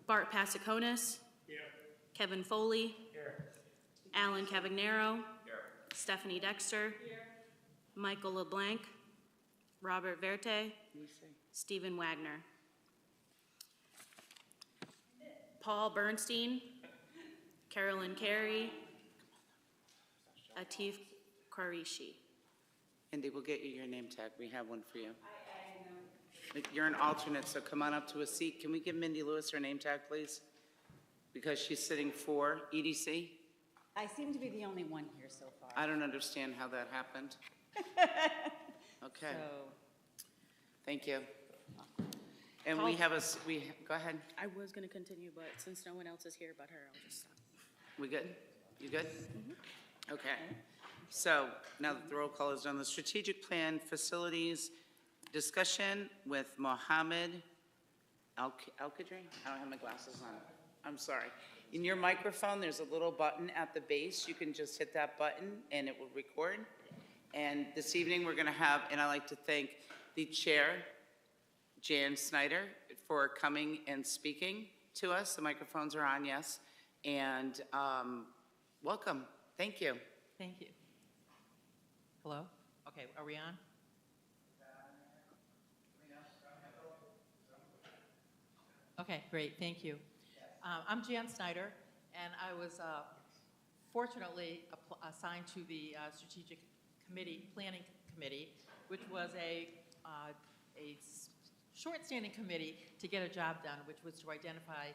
Bart Pasiconis. Here. Kevin Foley. Here. Alan Cavagnaro. Here. Stephanie Dexter. Michael LeBlanc. Robert Verte. Stephen Wagner. Paul Bernstein. Carolyn Carey. Atif Qureshi. Indy, we'll get you your name tag. We have one for you. You're an alternate, so come on up to a seat. Can we give Mindy Lewis her name tag, please? Because she's sitting for EDC. I seem to be the only one here so far. I don't understand how that happened. Okay, So, thank you. And we have go ahead. I was going to continue, but since no one else is here but her, I'll just stop. We good? You good? Okay. So now that the roll call is done, the strategic plan facilities discussion with Mohammed Al-Qadri. I don't have my glasses on. I'm sorry. In your microphone, there's a little button at the base. You can just hit that button and it will record. And this evening we're going to have, and I'd like to thank the chair, Jan Snyder, for coming and speaking to us. The microphones are on, yes. And welcome. Thank you. Thank you. Hello? Okay, are we on? Okay, great, thank you. I'm Jan Snyder, and I was fortunately assigned to the Strategic Planning Committee, which was a short-standing committee to get a job done, which was to identify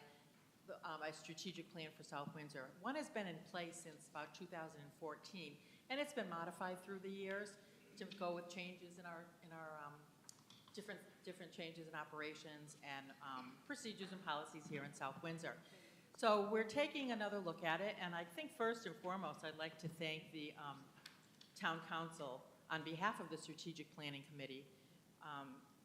a strategic plan for South Windsor. One has been in place since about 2014, and it's been modified through the years to go with changes in our different changes in operations and procedures and policies here in South Windsor. So we're taking another look at it, and I think first and foremost, I'd like to thank the Town Council on behalf of the Strategic Planning Committee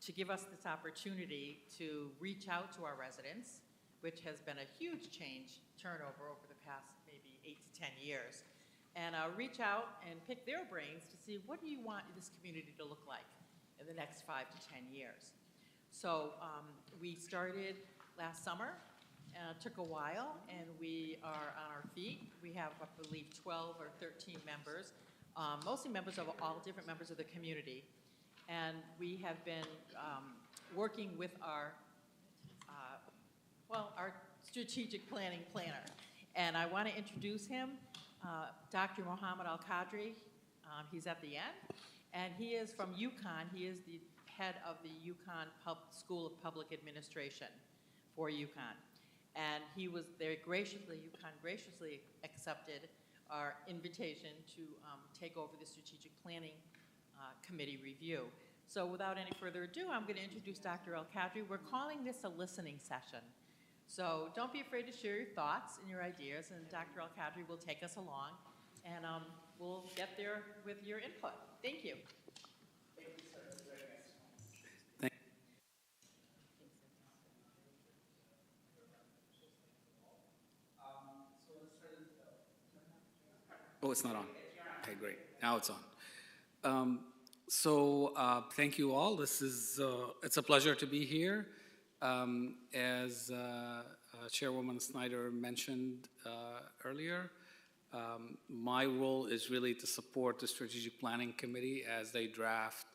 to give us this opportunity to reach out to our residents, which has been a huge turnover over the past maybe 8 to 10 years, and reach out and pick their brains to see what do you want this community to look like in the next 5 to 10 years. So we started last summer, took a while, and we are on our feet. We have, I believe, 12 or 13 members, mostly members of all different members of the community. And we have been working with our strategic planning planner. And I want to introduce him, Dr. Mohammed Al-Qadri. He's at the end. And he is from UConn. He is the head of the UConn School of Public Administration for UConn. And he was very graciously, UConn graciously accepted our invitation to take over the Strategic Planning Committee review. So without any further ado, I'm going to introduce Dr. Al-Qadri. We're calling this a listening session. So don't be afraid to share your thoughts and your ideas, and Dr. Al-Qadri will take us along, and we'll get there with your input. Thank you. Oh, it's not on. Okay, great. Now it's on. Thank you all. It's a pleasure to be here. As Chairwoman Snyder mentioned earlier, my role is really to support the Strategic Planning Committee as they draft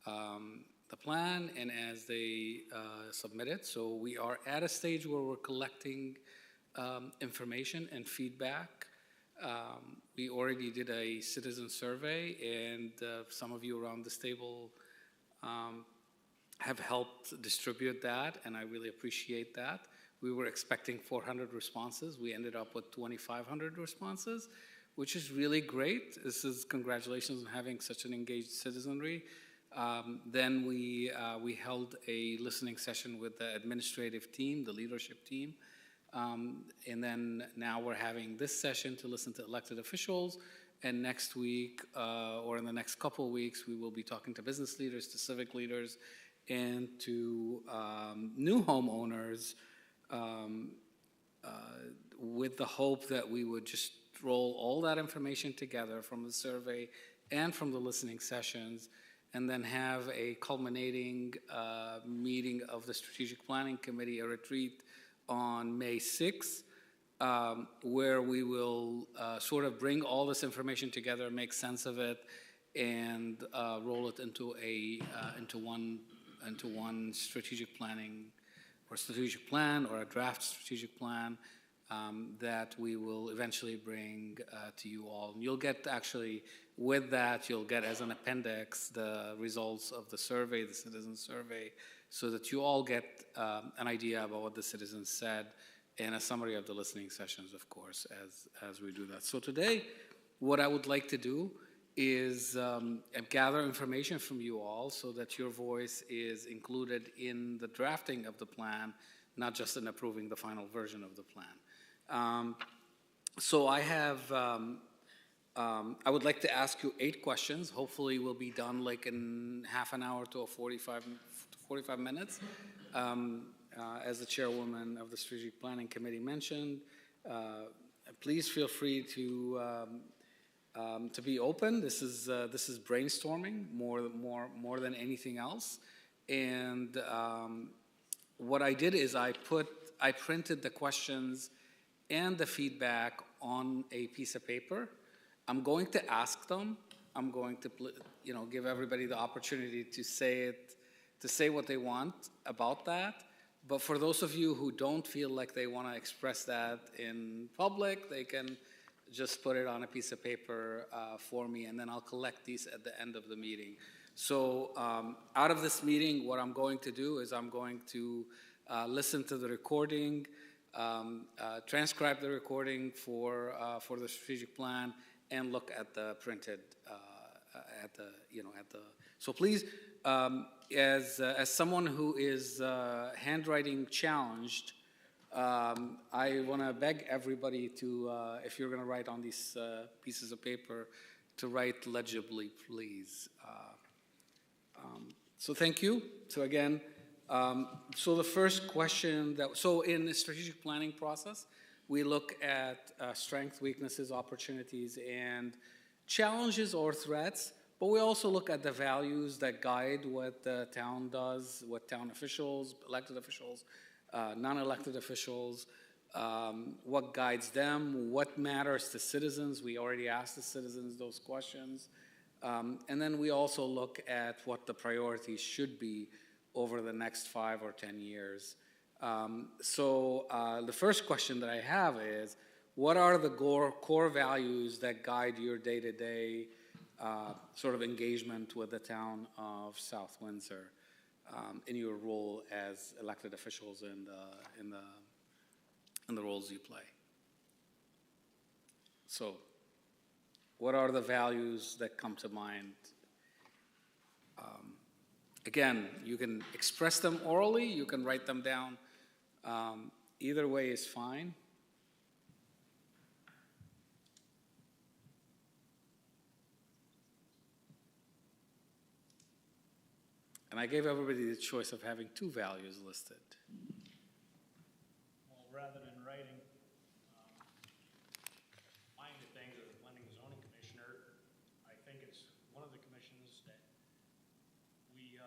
the plan and as they submit it. So we are at a stage where we're collecting information and feedback. We already did a citizen survey, and some of you around this table have helped distribute that, and I really appreciate that. We were expecting 400 responses. We ended up with 2,500 responses, which is really great. This is congratulations on having such an engaged citizenry. Then we held a listening session with the administrative team, the leadership team. And then now we're having this session to listen to elected officials. And next week, or in the next couple of weeks, we will be talking to business leaders, to civic leaders, and to new homeowners with the hope that we would just roll all that information together from the survey and from the listening sessions, and then have a culminating meeting of the Strategic Planning Committee, a retreat on May 6th, where we will sort of bring all this information together, make sense of it, and roll it into one strategic planning or strategic plan or a draft strategic plan that we will eventually bring to you all. And you'll get actually, with that, you'll get as an appendix the results of the survey, the citizen survey, so that you all get an idea about what the citizens said and a summary of the listening sessions, of course, as we do that. So today, what I would like to do is gather information from you all so that your voice is included in the drafting of the plan, not just in approving the final version of the plan. So I have, I would like to ask you 8 questions. Hopefully we'll be done like in half an hour to 45 minutes. As the chairwoman of the Strategic Planning Committee mentioned, please feel free to be open. This is brainstorming more than anything else. And what I did is I printed the questions and the feedback on a piece of paper. I'm going to ask them. I'm going to give everybody the opportunity to say what they want about that. But for those of you who don't feel like they want to express that in public, they can just put it on a piece of paper for me, and then I'll collect these at the end of the meeting. So out of this meeting, what I'm going to do is I'm going to listen to the recording, transcribe the recording for the strategic plan, and look at the printed, So please, as someone who is handwriting challenged, I want to beg everybody to, if you're going to write on these pieces of paper, to write legibly, please. So thank you. So again, so the first question so in the strategic planning process, we look at strengths, weaknesses, opportunities, and challenges or threats, but we also look at the values that guide what the town does, what town officials, elected officials, non-elected officials, what guides them, what matters to citizens. We already asked the citizens those questions. And then we also look at what the priorities should be over the next 5 or 10 years. So the first question that I have is, what are the core values that guide your day-to-day sort of engagement with the town of South Windsor in your role as elected officials and in the roles you play? So what are the values that come to mind? Again, you can express them orally, you can write them down. Either way is fine. And I gave everybody the choice of having 2 values listed. Well, rather than writing, my things as a planning and zoning commissioner, I think it's one of the commissions that we,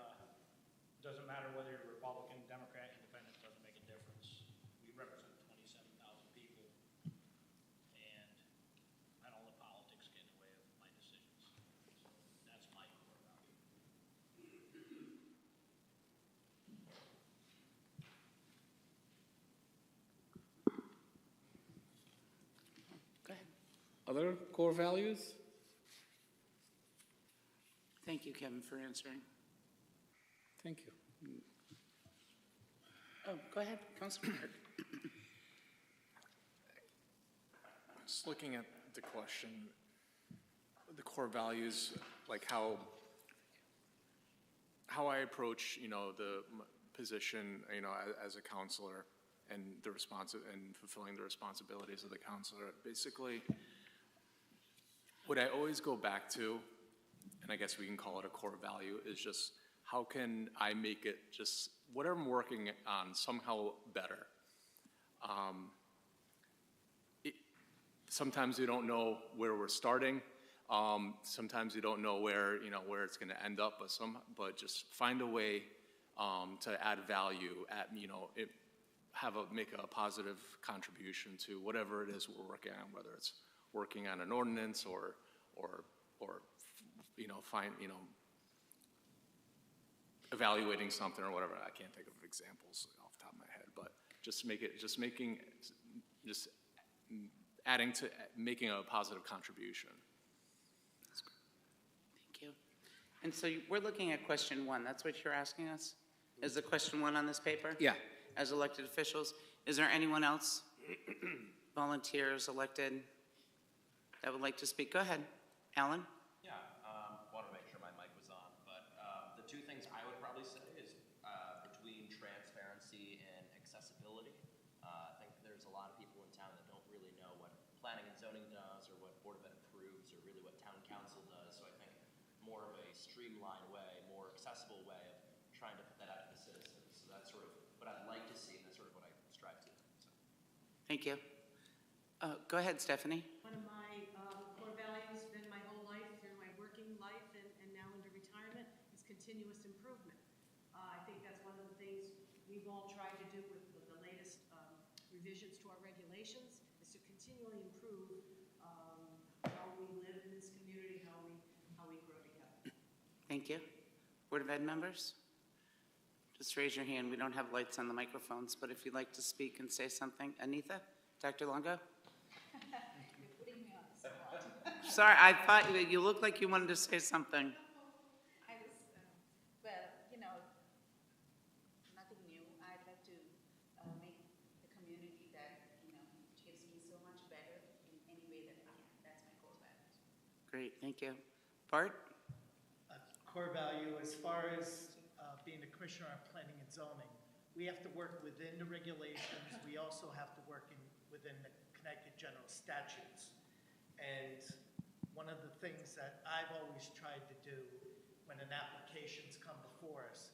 doesn't matter whether you're Republican, Democrat, Independent, doesn't make a difference. We represent 27,000 people, and I don't let politics get in the way of my decisions. So that's my core value. Go ahead. Other core values? Thank you, Kevin, for answering. Thank you. Oh, go ahead, Councilman Kirk. Just looking at the question, the core values, like how I approach, the position, as a counselor and and fulfilling the responsibilities of the counselor. Basically, what I always go back to, and I guess we can call it a core value, is just how can I make it just what I'm working on somehow better. Sometimes we don't know where we're starting. Sometimes we don't know where it's going to end up. But just find a way to add value. make a positive contribution to whatever it is we're working on, whether it's working on an ordinance or evaluating something or whatever. I can't think of examples off the top of my head, but making a positive contribution. Thank you. And so we're looking at question 1. That's what you're asking us? Is the question 1 on this paper? Yeah. As elected officials? Is there anyone else, volunteers, elected, that would like to speak? Go ahead. Alan? Yeah, want to make sure my mic was on, but the two things I would probably say is between transparency and accessibility. I think there's a lot of people in town that don't really know what planning and zoning does or what Board of Ed approves or really what town council does. So I think more of a streamlined way, more accessible way of trying to put that out to the citizens. So that's sort of what I'd like to see, and that's sort of what I strive to. So. Thank you. Go ahead, Stephanie. One of my core values in my whole life, through my working life and now into retirement, is continuous improvement. I think that's one of the things we've all tried to do with the latest revisions to our regulations, is to continually improve how we live in this community, how we grow together. Thank you. Board of Ed members? Just raise your hand. We don't have lights on the microphones, but if you'd like to speak and say something. Anita? Dr. Longo? Sorry, I thought you looked like you wanted to say something. I was, well, you know, nothing new. I'd like to make the community that, you know, gives me so much better in any way that I can. That's my core values. Great, thank you. Bart? Core value, as far as being a commissioner on planning and zoning, we have to work within the regulations. We also have to work within the Connecticut general statutes. And one of the things that I've always tried to do when an application's come before us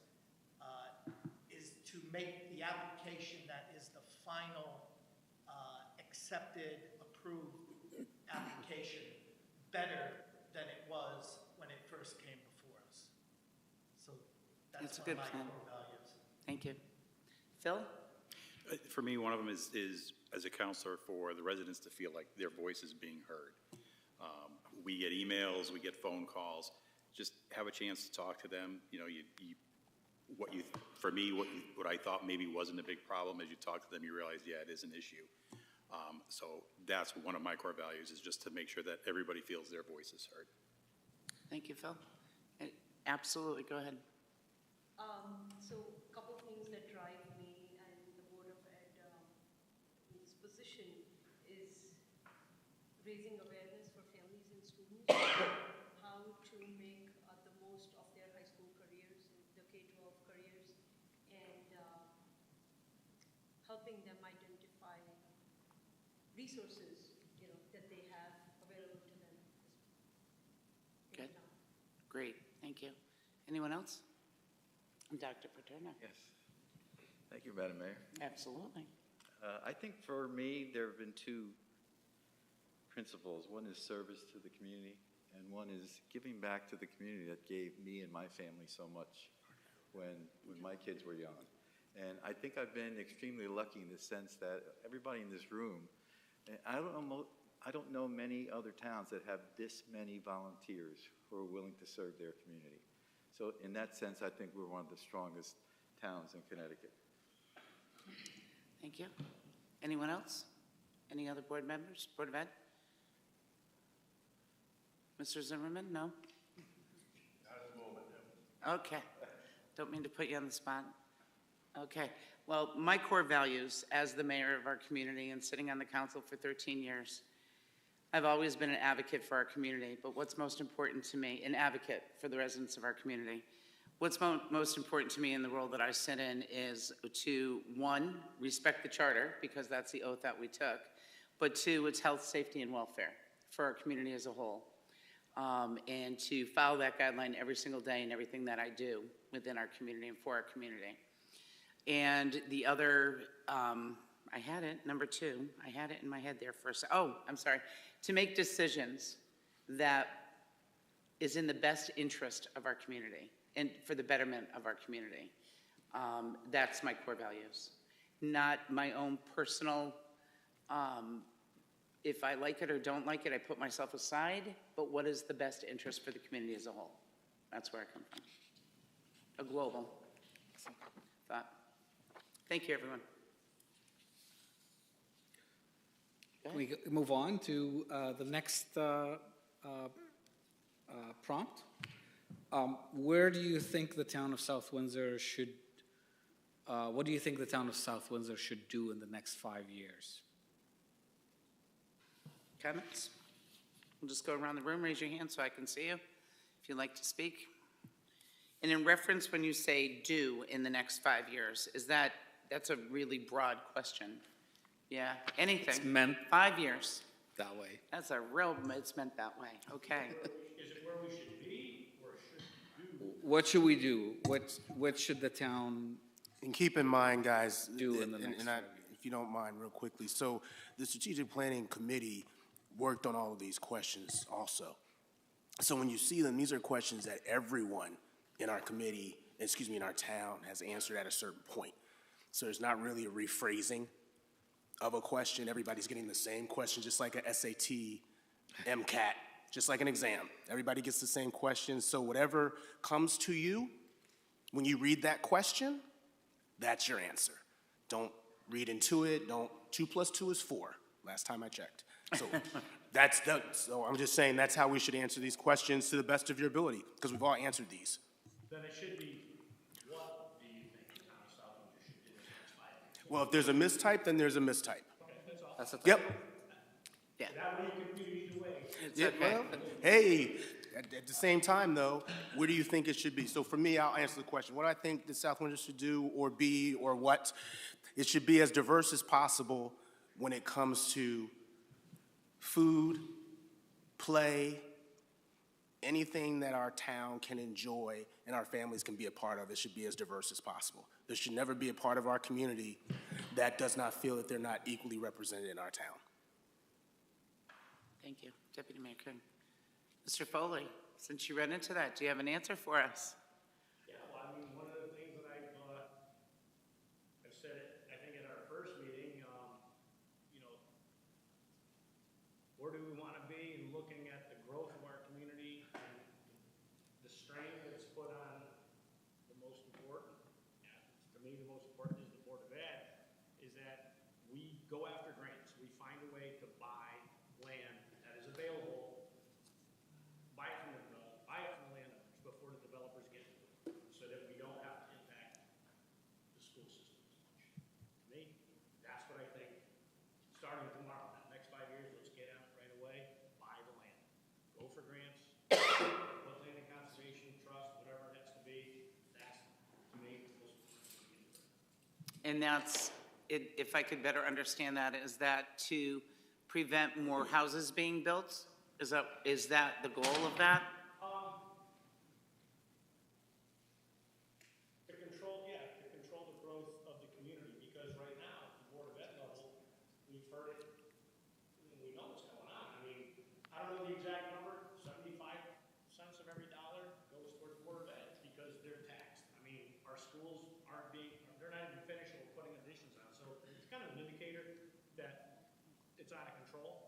is to make the application that is the final accepted, approved application better than it was when it first came before us. So that's That's a one good of my plan. core values. Thank you. Phil? For me, one of them is as a counselor, for the residents to feel like their voice is being heard. We get emails, we get phone calls. Just have a chance to talk to them. You know, for me, what I thought maybe wasn't a big problem, as you talk to them, you realize, yeah, it is an issue. So that's one of my core values, is just to make sure that everybody feels their voice is heard. Thank you, Phil. Absolutely, go ahead. So a couple of things that drive me and the Board of Ed its position is raising awareness for families and students, how to make the most of their high school careers, the K-12 careers, and helping them identify resources, you know, that they have available to them. Good. Great, thank you. Anyone else? Dr. Paterno? Yes. Thank you, Madam Mayor. Absolutely. I think for me, there have been two principles. One is service to the community, and one is giving back to the community that gave me and my family so much when my kids were young. And I think I've been extremely lucky in the sense that everybody in this room, and I don't know many other towns that have this many volunteers who are willing to serve their community. So in that sense, I think we're one of the strongest towns in Connecticut. Thank you. Anyone else? Any other board members? Board of Ed? Mr. Zimmerman? No? Not at the moment, no. Okay. Don't mean to put you on the spot. Okay. Well, my core values as the mayor of our community and sitting on the council for 13 years, I've always been an advocate for our community, but what's most important to me, an advocate for the residents of our community, what's most important to me in the role that I sit in is to, one, respect the charter, because that's the oath that we took, but two, it's health, safety, and welfare for our community as a whole, and to follow that guideline every single day in everything that I do within our community and for our community. And the other, I had it, number two, I had it in my head there first. Oh, I'm sorry. To make decisions that is in the best interest of our community and for the betterment of our community. That's my core values. not my own personal, if I like it or don't like it, I put myself aside, but what is the best interest for the community as a whole? That's where I come from. A global thought. Thank you, everyone. Go ahead. We move on to the next prompt. Where do you think the town of South Windsor should, what do you think the town of South Windsor should do in the next 5 years? Comments? We'll just go around the room, raise your hand so I can see you, if you'd like to speak. And in reference, when you say do in the next 5 years, that's a really broad question. Yeah, anything. It's meant 5 years. that way. That's a real, it's meant that way, okay. Is it where we should be or should do? What should we do? What should the town And keep in mind, guys, do in the next 5 years? if you don't mind, real quickly, so the Strategic Planning Committee worked on all of these questions also. So when you see them, these are questions that everyone in our committee, in our town, has answered at a certain point. So there's not really a rephrasing of a question. Everybody's getting the same question, just like a SAT, MCAT, just like an exam. Everybody gets the same question. So whatever comes to you, when you read that question, that's your answer. Don't read into it. 2 + 2 is 4, last time I checked. So so I'm just saying that's how we should answer these questions to the best of your ability, because we've all answered these. Then it should be, what do you think the town of South Windsor should do in the next 5 years? Well, if there's a mistype, then there's a mistype. Okay, that's all. That's a Yep. That way you can do either way. It's Yeah, okay. well, hey, at the same time, though, where do you think it should be? So for me, I'll answer the question. What do I think the South Windsor should do or be or what? It should be as diverse as possible when it comes to food, play, anything that our town can enjoy and our families can be a part of. It should be as diverse as possible. There should never be a part of our community that does not feel that they're not equally represented in our town. Thank you. Deputy Mayor Kuhn. Mr. Foley, since you ran into that, do you have an answer for us? Yeah, well, I mean, one of the things that I've said, I think at our first meeting, where do we want to be in looking at the growth of our community and the strain that's put on the most important, to me, the most important is the Board of Ed, is that we go after grants. We find a way to buy land that is available, buy it from the landowners before the developers get to it, so that we don't have to impact the school system as much. To me, that's what I think, starting tomorrow, next 5 years, let's get on it right away, buy the land. Go for grants, put land in conservation, trust, whatever it has to be, that's, to me, the most important. And that's, if I could better understand that, is that to prevent more houses being built? Is that the goal of that? To control the growth of the community, because right now, at the Board of Ed level, we've heard it, we know what's going on. I mean, I don't know the exact number, 75 cents of every dollar goes towards Board of Ed because they're taxed. I mean, our schools they're not even finished, we're putting additions on. So it's kind of an indicator that it's out of control.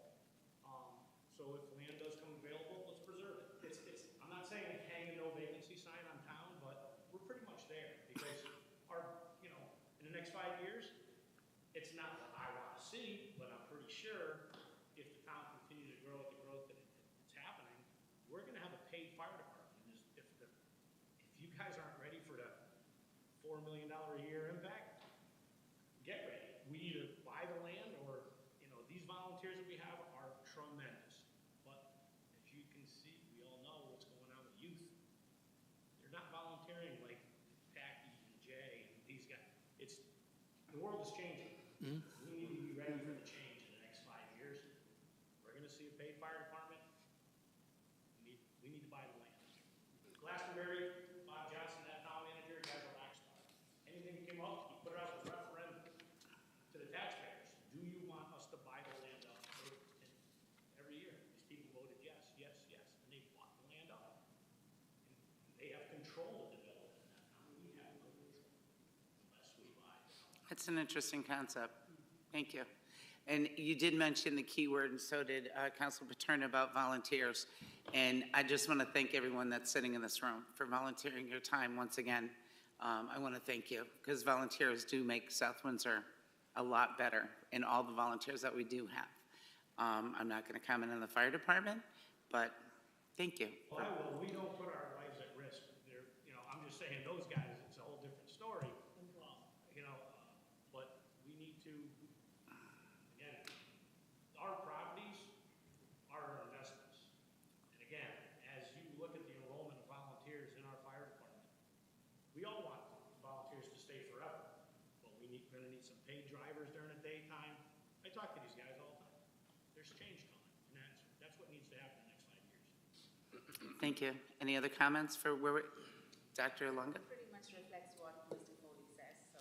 So if land does come available, let's preserve it. I'm not saying hang a no vacancy sign on town, but we're pretty much there because in the next 5 years, it's not what I want to see, but I'm pretty sure if the town continues to grow at the growth that it's happening, we're going to have a paid fire department. If you guys aren't ready for the $4 million a year impact, get ready. We either buy the land or, these volunteers that we have are tremendous. But as you can see, we all know what's going on with youth. They're not volunteering like Packy and Jay and these guys. The world is changing. We need to be ready for the change in the next 5 years. We're going to see a paid fire department. We need to buy the land. Glastonbury, Bob Johnson, that town manager, guy's a rock star. Anything that came up, he put it out as a referendum to the taxpayers. Do you want us to buy the land up? And every year, these people voted yes, yes, yes, and they bought the land up. And they have control of development in that town. We have no control unless we buy. It's an interesting concept. Thank you. And you did mention the keyword, and so did Council Paterno, about volunteers. And I just want to thank everyone that's sitting in this room for volunteering your time once again. I want to thank you, because volunteers do make South Windsor a lot better, and all the volunteers that we do have. I'm not going to comment on the fire department, but thank you. Well, we don't put our lives at risk. They're, you know, I'm just saying, those guys, it's a whole different story. You know, but we need to, again, our properties are our investments. And again, as you look at the enrollment of volunteers in our fire department, we all want volunteers to stay forever, but we're gonna need some paid drivers during the daytime. I talk to these guys all the time. There's change coming, and that's what needs to happen in the next 5 years. Thank you. Any other comments for Dr. Lunga? Pretty much reflects what Mr. Foley says, so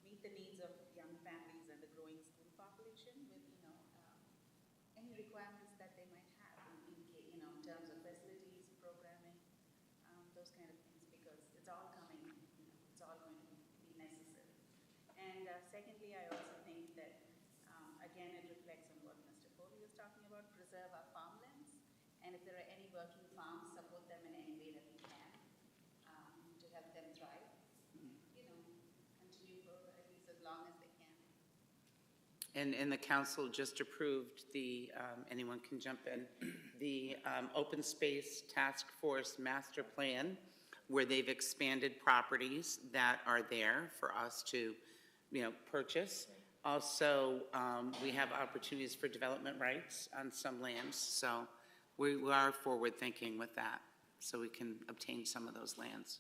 meet the needs of young families and the growing school population with, any requirements that they might have in terms of facilities, programming, those kind of things, because it's all coming, it's all going to be necessary. And secondly, I also think that, again, it reflects on what Mr. Foley was talking about, preserve our farmlands, and if there are any working farms, support them in any way that we can, to help them thrive, continue for at least as long as they can. And the council just approved the, anyone can jump in, the Open Space Task Force Master Plan, where they've expanded properties that are there for us to, purchase. Also, we have opportunities for development rights on some lands, so we are forward-thinking with that, so we can obtain some of those lands.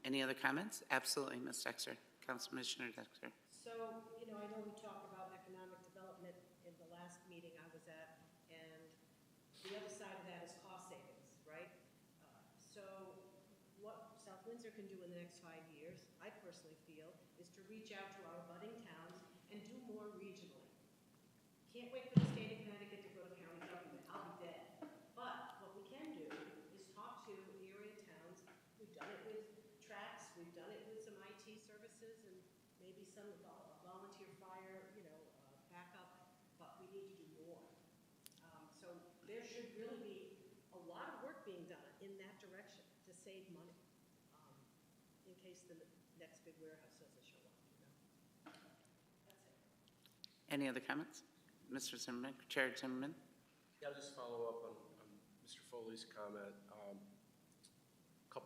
Any other comments? Absolutely, Ms. Dexter, Commissioner Dexter. So, I know we talked about economic development in the last meeting I was at, and the other side of that is cost savings, right? So what South Windsor can do in the next 5 years, I personally feel, is to reach out to our budding towns and do more regionally. Can't wait for the state of Connecticut to go to county government, I'll be dead. But what we can do is talk to area towns. We've done it with tracks, we've done it with some IT services, and maybe some volunteer fire, backup, but we need to do more. So there should really be a lot of work being done in that direction to save money, in case the next big warehouse doesn't show up, That's it. Any other comments? Mr. Zimmerman, Chair Zimmerman? Yeah, I'll just follow up on Mr. Foley's comment.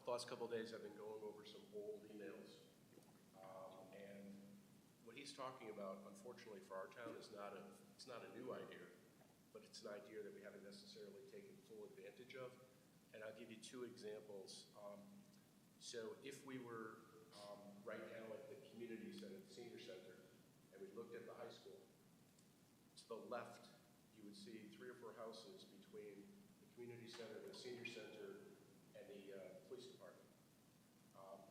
Last couple of days, I've been going over some old emails. And what he's talking about, unfortunately for our town, it's not a new idea, but it's an idea that we haven't necessarily taken full advantage of. And I'll give you 2 examples. So if we were right now at the community center, the senior center, and we looked at the high school, to the left, you would see 3 or 4 houses between the community center, the senior center, and the police department.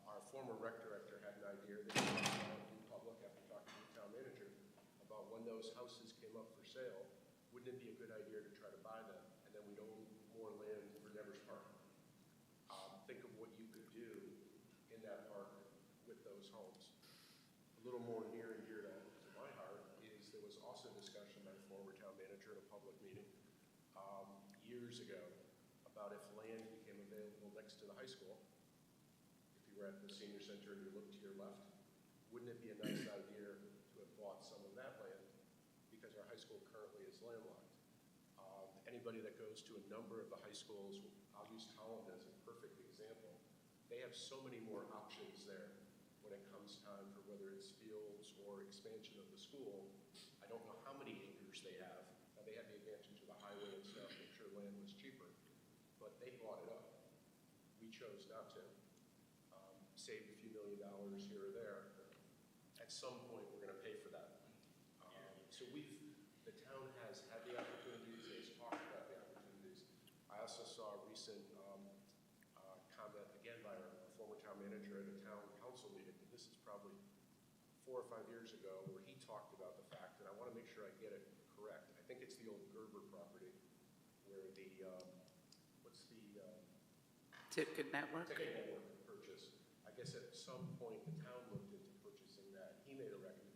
Our former rec director had an idea that he wanted to do public after talking to the town manager about when those houses came up for sale, wouldn't it be a good idea to try to buy them, and then we'd own more land for Nevers Park? Think of what you could do in that park with those homes. A little more near and dear to my heart is there was also discussion by the former town manager in a public meeting years ago about if land became available next to the high school, if you were at the senior center and you looked to your left, wouldn't it be a nice idea to have bought some of that land because our high school currently is landlocked? Anybody that goes to a number of the high schools, I'll use Holland as a perfect example, they have so many more options there when it comes time for whether it's fields or expansion of the school. I don't know how many acres they have. Now, they had the advantage of the highway and stuff, I'm sure land was cheaper, but they bought it up. We chose not to. Saved a few $1 million here or there. At some point, we're going to pay for that. So the town has had the opportunities, has talked about the opportunities. I also saw a recent comment, again, by our former town manager at a town council meeting, and this is probably 4 or 5 years ago, where he talked about the fact, and I want to make sure I get it correct. I think it's the old Gerber property, where the, Ticket Network? Ticket Network purchase. I guess at some point, the town looked into purchasing that. He made a recommendation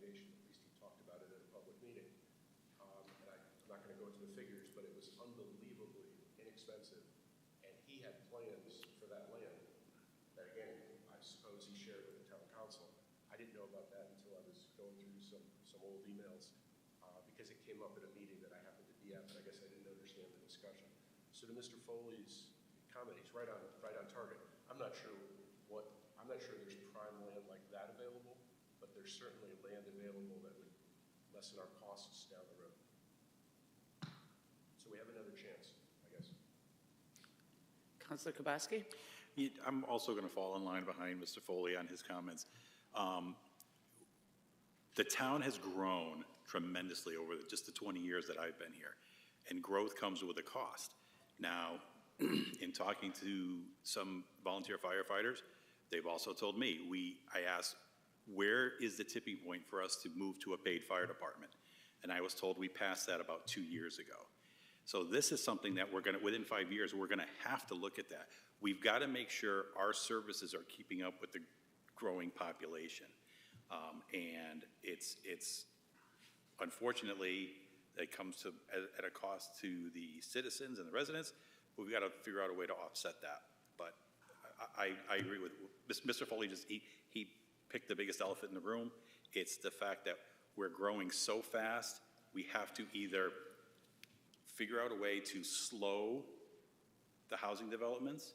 not gonna go into the figures, but it was unbelievably inexpensive. And he had plans for that land that, again, I suppose he shared with the town council. I didn't know about that until I was going through some old emails, because it came up at a meeting that I happened to be at, but I guess I didn't understand the discussion. So to Mr. Foley's comment, he's right on target. I'm not sure there's prime land like that available, but there's certainly land available that would lessen our costs down the road. So we have another chance, I guess. Councilor Kubasky? I'm also going to fall in line behind Mr. Foley on his comments. The town has grown tremendously over just the 20 years that I've been here, and growth comes with a cost. Now, in talking to some volunteer firefighters, they've also told me, I asked, where is the tipping point for us to move to a paid fire department? And I was told we passed that about 2 years ago. So this is something that we're going to, within 5 years, we're going to have to look at that. We've got to make sure our services are keeping up with the growing population. And it's unfortunately, it comes to at a cost to the citizens and the residents. We've got to figure out a way to offset that. But I agree with Mr. Foley. He picked the biggest elephant in the room. It's the fact that we're growing so fast, we have to either figure out a way to slow the housing developments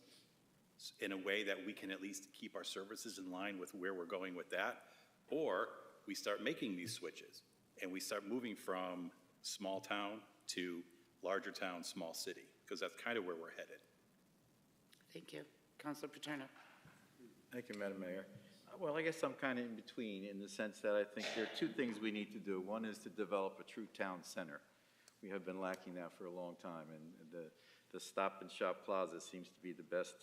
in a way that we can at least keep our services in line with where we're going with that, or we start making these switches and we start moving from small town to larger town, small city, because that's kind of where we're headed. Thank you. Councilor Paterno. Thank you, Madam Mayor. Well, I guess I'm kind of in between in the sense that I think there are two things we need to do. One is to develop a true town center. We have been lacking that for a long time, and the Stop and Shop Plaza seems to be the best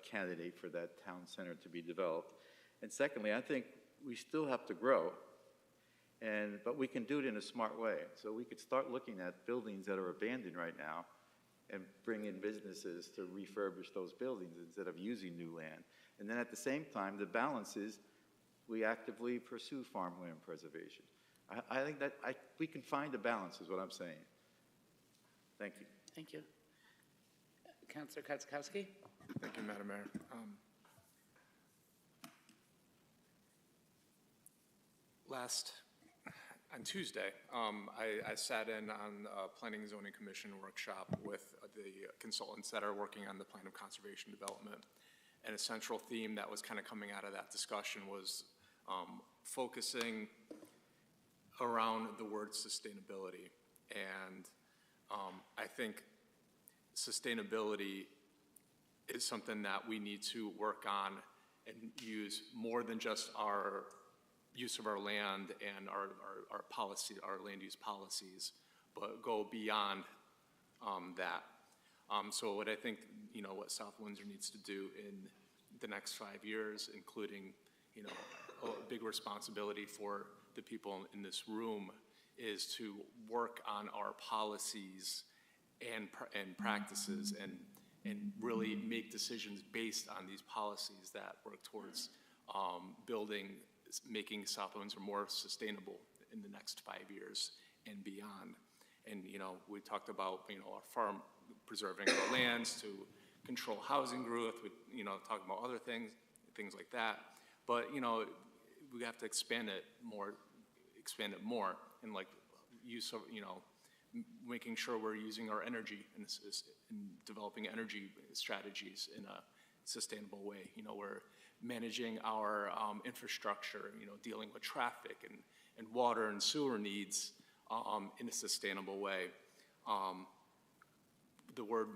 candidate for that town center to be developed. And secondly, I think we still have to grow, but we can do it in a smart way. So we could start looking at buildings that are abandoned right now and bring in businesses to refurbish those buildings instead of using new land. And then at the same time, the balance is we actively pursue farmland preservation. I think that we can find a balance is what I'm saying. Thank you. Thank you. Councilor Kaczkowski? Thank you, Madam Mayor. On Tuesday, I sat in on a Planning and Zoning Commission workshop with the consultants that are working on the Plan of Conservation Development. And a central theme that was kind of coming out of that discussion was focusing around the word sustainability. And I think sustainability is something that we need to work on and use more than just our use of our land and our policy, our land use policies, but go beyond that. So what I think, what South Windsor needs to do in the next 5 years, including, a big responsibility for the people in this room, is to work on our policies and practices and really make decisions based on these policies that work towards making South Windsor more sustainable in the next 5 years and beyond. And, we talked about, our farm, preserving our lands to control housing growth, we, talking about other things like that. But, we have to expand it more, and like use of, making sure we're using our energy and developing energy strategies in a sustainable way. We're managing our infrastructure, dealing with traffic and water and sewer needs in a sustainable way. The word,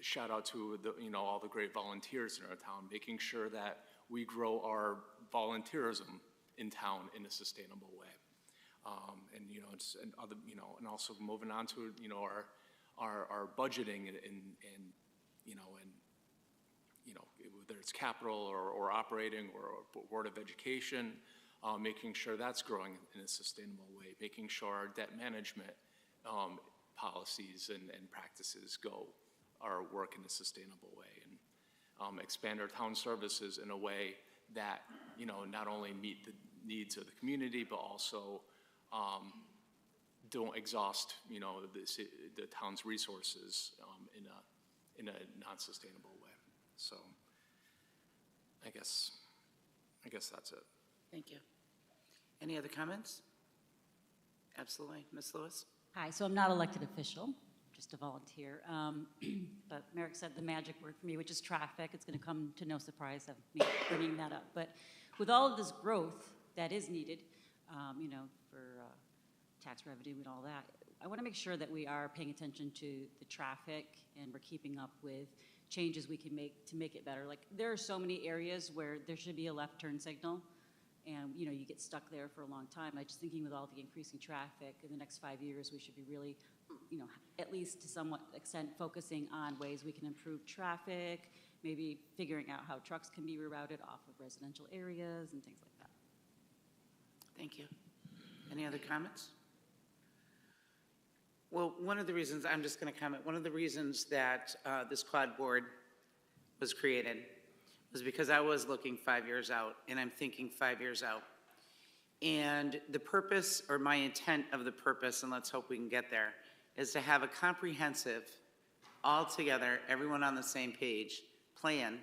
shout out to all the great volunteers in our town, making sure that we grow our volunteerism in town in a sustainable way. And also moving on to, our budgeting and whether it's capital or operating or Board of Education, making sure that's growing in a sustainable way, making sure our debt management policies and practices work in a sustainable way, and expand our town services in a way that, not only meet the needs of the community, but also don't exhaust, you know, the town's resources in a non-sustainable way. So I guess that's it. Thank you. Any other comments? Absolutely. Ms. Lewis? Hi, so I'm not elected official, just a volunteer. But Merrick said the magic word for me, which is traffic. It's going to come to no surprise of me bringing that up. But with all of this growth that is needed, you know, for tax revenue and all that, I want to make sure that we are paying attention to the traffic and we're keeping up with changes we can make to make it better. Like, there are so many areas where there should be a left turn signal, and, you know, you get stuck there for a long time. I'm just thinking with all the increasing traffic in the next 5 years, we should be really, you know, at least to somewhat extent focusing on ways we can improve traffic, maybe figuring out how trucks can be rerouted off of residential areas and things like that. Thank you. Any other comments? Well, one of the reasons, I'm just going to comment, one of the reasons that this quad board was created was because I was looking 5 years out, and I'm thinking 5 years out. And the purpose, or my intent of the purpose, and let's hope we can get there, is to have a comprehensive, all together, everyone on the same page, plan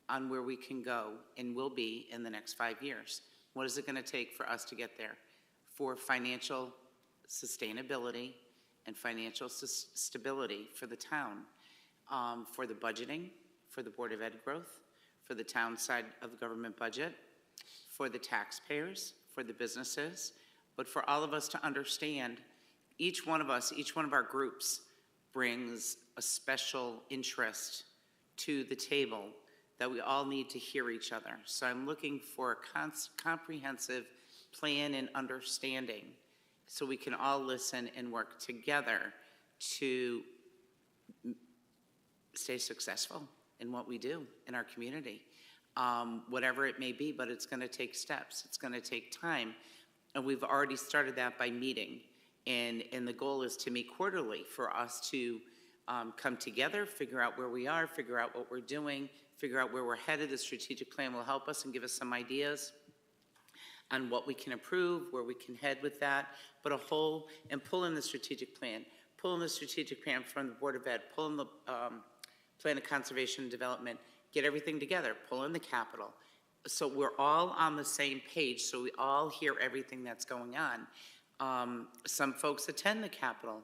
on where we can go and will be in the next 5 years. What is it going to take for us to get there? For financial sustainability and financial stability for the town, for the budgeting, for the Board of Ed growth, for the town side of the government budget, for the taxpayers, for the businesses, but for all of us to understand, each one of us, each one of our groups brings a special interest to the table that we all need to hear each other. So I'm looking for a comprehensive plan and understanding so we can all listen and work together to stay successful in what we do in our community, whatever it may be, but it's going to take steps. It's going to take time. And we've already started that by meeting. And the goal is to meet quarterly for us to come together, figure out where we are, figure out what we're doing, figure out where we're headed. The strategic plan will help us and give us some ideas on what we can improve, where we can head with that, but and pull in the strategic plan. Pull in the strategic plan from the Board of Ed, pull in the plan of conservation and development, get everything together, pull in the capital. So we're all on the same page, so we all hear everything that's going on. Some folks attend the capital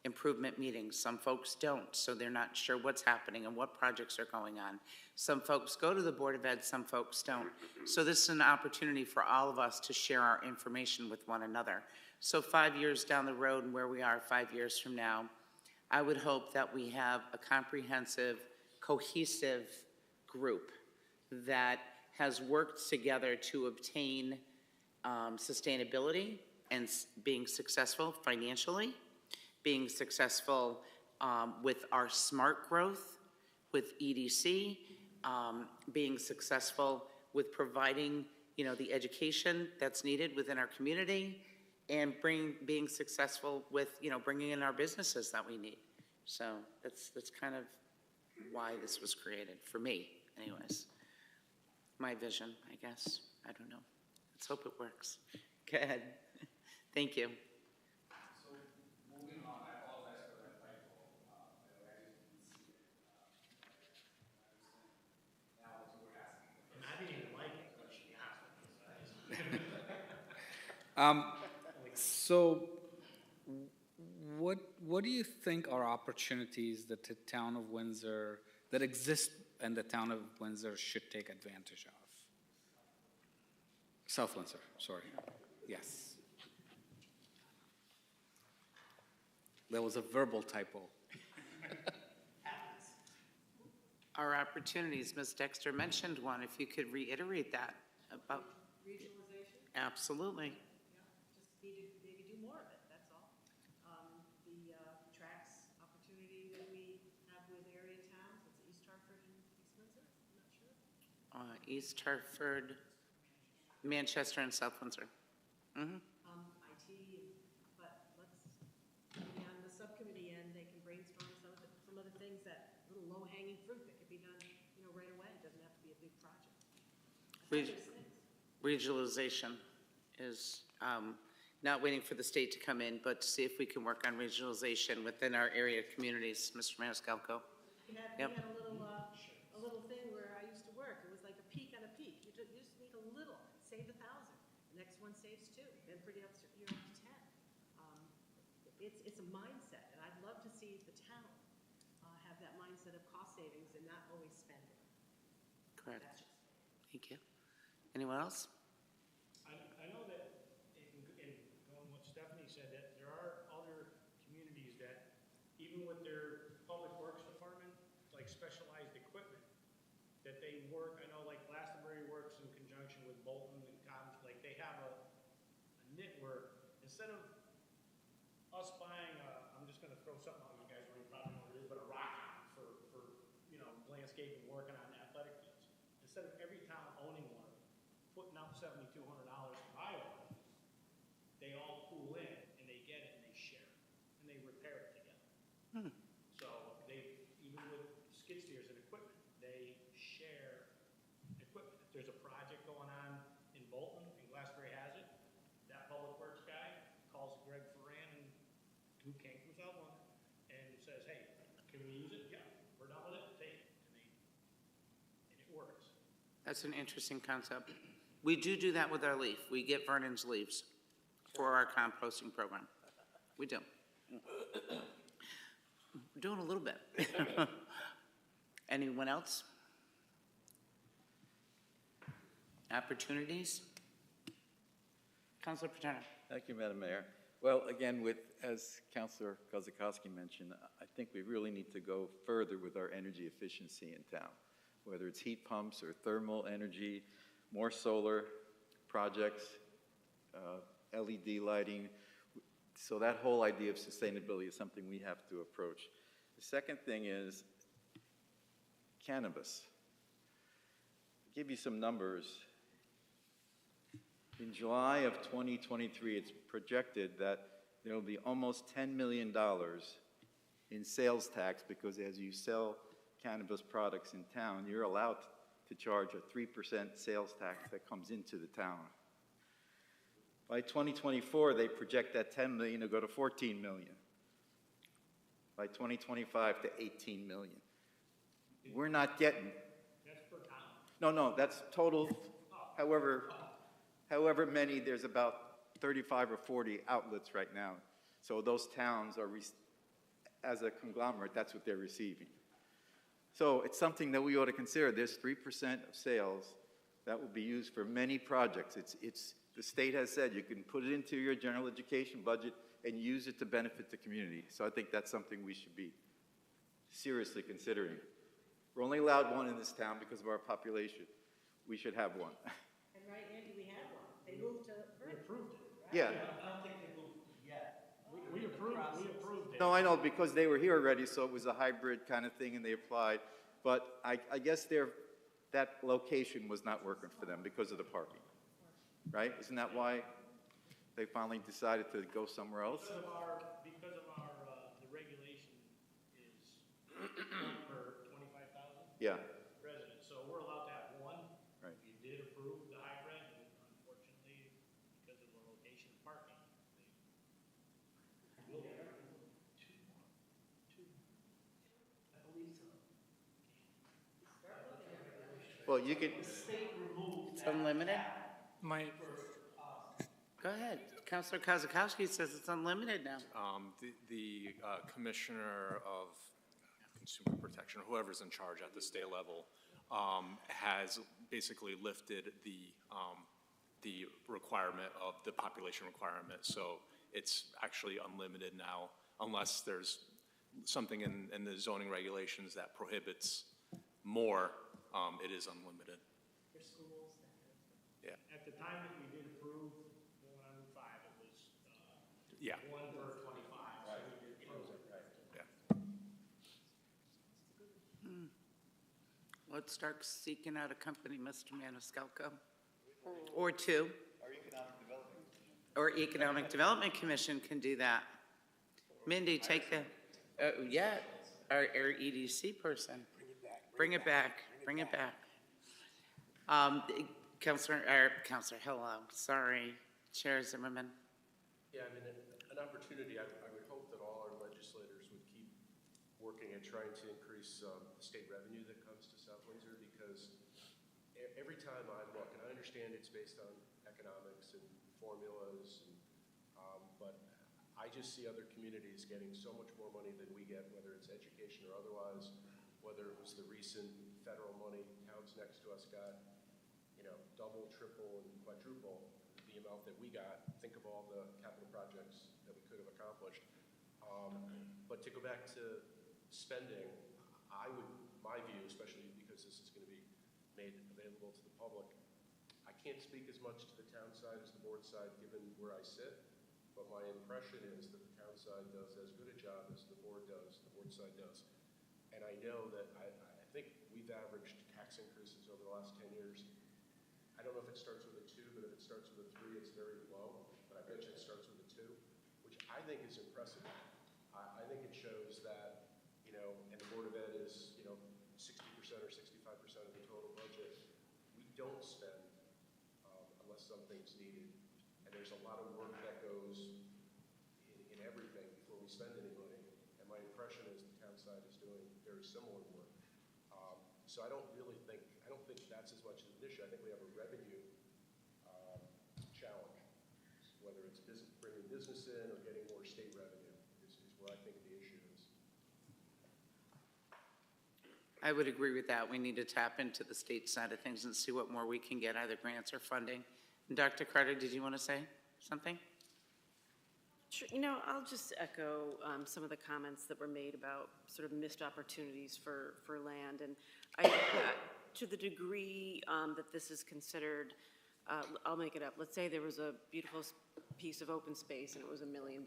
improvement meetings, some folks don't, so they're not sure what's happening and what projects are going on. Some folks go to the Board of Ed, some folks don't. So this is an opportunity for all of us to share our information with one another. So 5 years down the road and where we are 5 years from now, I would hope that we have a comprehensive, cohesive group that has worked together to obtain sustainability and being successful financially, being successful with our smart growth, with EDC, being successful with providing, you know, the education that's needed within our community, and being successful with, you know, bringing in our businesses that we need. So that's kind of why this was created, for me, anyways. My vision, I guess. I don't know. Let's hope it works. Go ahead. Thank you. So moving on, I apologize for that typo. I just didn't see it. Now what you were asking. And I didn't even like it, but she asked. So what do you think are opportunities that the town of Windsor, that exist and the town of Windsor should take advantage of? South Windsor, sorry. Yes. There was a verbal typo. Our opportunities, Ms. Dexter mentioned one. If you could reiterate that about. Regionalization? Absolutely. Yeah, just maybe do more of it, that's all. The tracks opportunity that we have with area towns, it's East Hartford and East Windsor, I'm not sure. East Hartford, Manchester, and South Windsor. Mm-hmm. IT, but let's, maybe on the subcommittee end, they can brainstorm some of the things that, little low-hanging fruit that could be done, you know, right away. It doesn't have to be a big project. I thought there's things. Regionalization is not waiting for the state to come in, but to see if we can work on regionalization within our area communities. Mr. Maniscalco? We had Yep. a little thing where I used to work, it was like a peak on a peak. You just need a little, save 1,000. The next one saves 2, then pretty up to, you're up to 10. It's a mindset, and I'd love to see the town have that mindset of cost savings and not always spending. Correct. That's just- Thank you. Anyone else? I know that in going what Stephanie said, that there are other communities that, even with their public works department, like specialized equipment, that they work, I know like Glastonbury works in conjunction with Bolton and Cottage, like they have a knit where instead of us buying I'm just gonna throw something out, you guys probably know what it is, but a rock for, landscaping, working on athletic fields. Instead of every town owning one, putting out $7,200 to buy one, they all pool in and they get it and they share and they repair it together. So they, even with skid steers and equipment, they share equipment. If there's a project going on in Bolton and Glastonbury has it, that public works guy calls Greg Ferran, and who came from South London, and says, hey, can we use it? Yeah, we're done with it, take it. And it works. That's an interesting concept. We do that with our leaf. We get Vernon's leaves for our composting program. We do. We're doing a little bit. Anyone else? Opportunities? Councilor Paterno. Thank you, Madam Mayor. Well, again, as Councilor Kozakowski mentioned, I think we really need to go further with our energy efficiency in town, whether it's heat pumps or thermal energy, more solar projects, LED lighting. So that whole idea of sustainability is something we have to approach. The second thing is cannabis. I'll give you some numbers. In July of 2023, it's projected that there will be almost $10 million in sales tax because as you sell cannabis products in town, you're allowed to charge a 3% sales tax that comes into the town. By 2024, they project that $10 million to go to $14 million. By 2025 to $18 million. We're not getting. That's per town. No, that's total. However many, there's about 35 or 40 outlets right now. So those towns are, as a conglomerate, that's what they're receiving. So it's something that we ought to consider. There's 3% of sales that will be used for many projects. The state has said you can put it into your general education budget and use it to benefit the community. So I think that's something we should be seriously considering. We're only allowed one in this town because of our population. We should have one. And right, Andy, we had one. They moved to Vernon. We approved it. Yeah. I don't think they moved yet. We approved it. No, I know, because they were here already, so it was a hybrid kind of thing, and they applied. But I guess that location was not working for them because of the parking, right? Isn't that why they finally decided to go somewhere else? Because of our, the regulation is per 25,000 Yeah, residents, so we're allowed to have one. right. You did approve the hybrid, and unfortunately, because of the location of parking, they will get two. I believe so. Well, you can, It's unlimited? Go ahead. Councilor Kozakowski says it's unlimited now. The Commissioner of Consumer Protection, or whoever's in charge at the state level, has basically lifted the requirement of the population requirement. So it's actually unlimited now, unless there's something in the zoning regulations that prohibits more, it is unlimited. For schools. Yeah. At the time that we did approve the one on Route 5, it was, Yeah. one per 25, so we did approve it. Yeah. Let's start seeking out a company, Mr. Maniscalco. Or two. Or Economic Development Commission can do that. Mindy, take the, our EDC person. Bring it back. Counselor, hello, sorry, Chair Zimmerman. Yeah, I mean, an opportunity, I would hope that all our legislators would keep working at trying to increase the state revenue that comes to South Windsor, because every time I look, and I understand it's based on economics and formulas, but I just see other communities getting so much more money than we get, whether it's education or otherwise, whether it was the recent federal money towns next to us got, double, triple, and quadruple the amount that we got. Think of all the capital projects that we could have accomplished. But to go back to spending, my view, especially because this is going to be made available to the public, I can't speak as much to the town side as the board side, given where I sit, but my impression is that the town side does as good a job as the board side does. And I know that I think we've averaged tax increases over the last 10 years. I don't know if it starts with a 2, but if it starts with a 3, it's very low. But I bet you it starts with a 2, which I think is impressive. I think it shows that, and the Board of Ed is, 60% or 65% of the total budget. We don't spend unless something's needed. And there's a lot of work that goes in everything before we spend any money. And my impression is the town side is doing very similar work. So I don't think that's as much of an issue. I think we have a revenue challenge, whether it's bringing business in or getting more state revenue is where I think the issue is. I would agree with that. We need to tap into the state side of things and see what more we can get, either grants or funding. And Dr. Carter, did you want to say something? Sure. I'll just echo some of the comments that were made about sort of missed opportunities for land. And to the degree that this is considered, I'll make it up. Let's say there was a beautiful piece of open space and it was $1 million.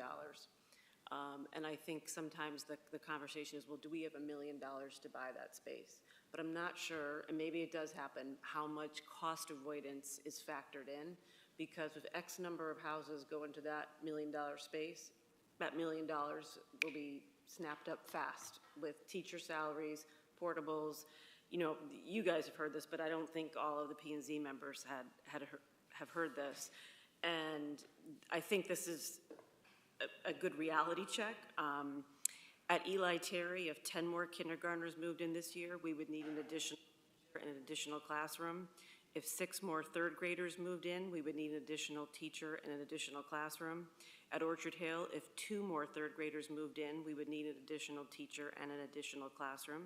And I think sometimes the conversation is, well, do we have $1 million to buy that space? But I'm not sure, and maybe it does happen, how much cost avoidance is factored in. Because if X number of houses go into that $1 million space, that $1 million will be snapped up fast with teacher salaries, portables. You guys have heard this, but I don't think all of the P&Z members have heard this. And I think this is a good reality check. At Eli Terry, if 10 more kindergartners moved in this year, we would need an additional classroom. If 6 more third graders moved in, we would need an additional teacher and an additional classroom. At Orchard Hill, if 2 more third graders moved in, we would need an additional teacher and an additional classroom.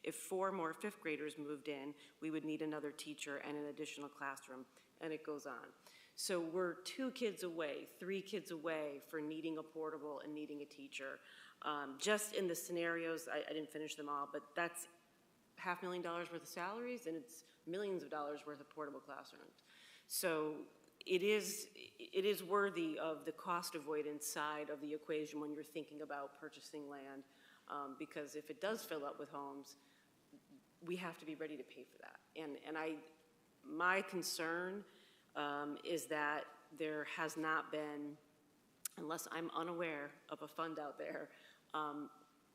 If 4 more fifth graders moved in, we would need another teacher and an additional classroom, and it goes on. So we're 2 kids away, 3 kids away for needing a portable and needing a teacher. Just in the scenarios, I didn't finish them all, but that's $500,000 worth of salaries, and it's millions of dollars worth of portable classrooms. So it is worthy of the cost avoidance side of the equation when you're thinking about purchasing land, because if it does fill up with homes, we have to be ready to pay for that. And my concern is that there has not been, unless I'm unaware of a fund out there,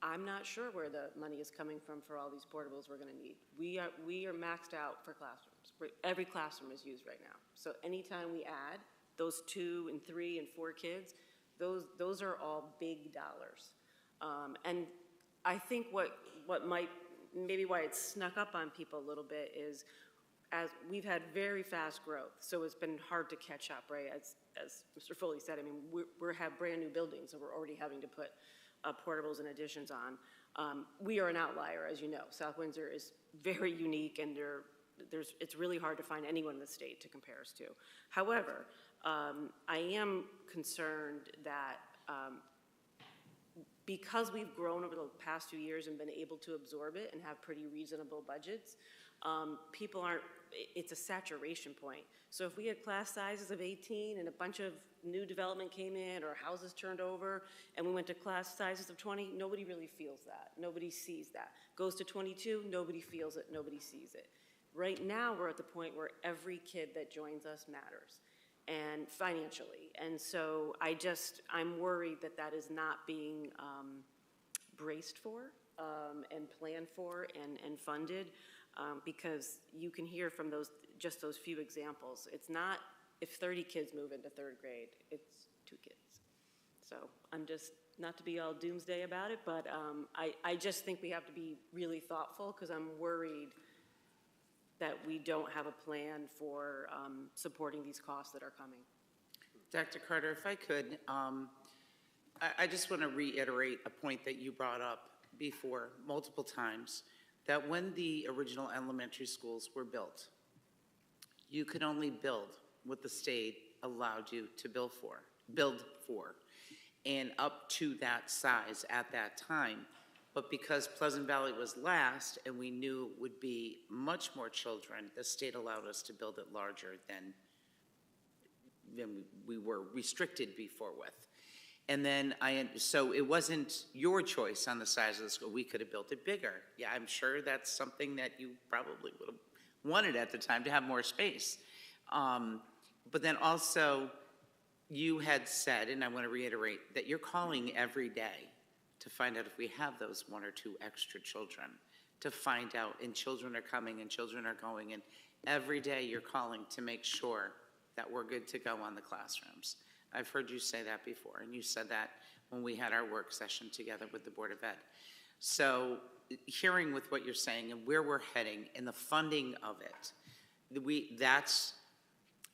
I'm not sure where the money is coming from for all these portables we're going to need. We are maxed out for classrooms. Every classroom is used right now. So anytime we add those 2 and 3 and 4 kids, those are all big dollars. And I think what might, maybe why it's snuck up on people a little bit is, as we've had very fast growth, so it's been hard to catch up, right? As Mr. Foley said, I mean, we have brand new buildings, so we're already having to put portables and additions on. We are an outlier, as you know. South Windsor is very unique, and it's really hard to find anyone in the state to compare us to. However, I am concerned that because we've grown over the past few years and been able to absorb it and have pretty reasonable budgets, people aren't, it's a saturation point. So if we had class sizes of 18 and a bunch of new development came in or houses turned over and we went to class sizes of 20, nobody really feels that. Nobody sees that. Goes to 22, nobody feels it, nobody sees it. Right now, we're at the point where every kid that joins us matters, and financially. And so I'm worried that that is not being braced for and planned for and funded. Because you can hear from just those few examples. It's not if 30 kids move into 3rd grade, it's 2 kids. So I'm just, not to be all doomsday about it, but I just think we have to be really thoughtful, because I'm worried that we don't have a plan for supporting these costs that are coming. Dr. Carter, if I could, I just want to reiterate a point that you brought up before multiple times, that when the original elementary schools were built, you could only build what the state allowed you to build for, and up to that size at that time. But because Pleasant Valley was last and we knew it would be much more children, the state allowed us to build it larger than we were restricted before with. And then so it wasn't your choice on the size of the school. We could have built it bigger. Yeah, I'm sure that's something that you probably would have wanted at the time, to have more space. But then also, you had said, and I want to reiterate, that you're calling every day to find out if we have those 1 or 2 extra children, to find out, and children are coming and children are going, and every day you're calling to make sure that we're good to go on the classrooms. I've heard you say that before, and you said that when we had our work session together with the Board of Ed. So hearing with what you're saying and where we're heading and the funding of it,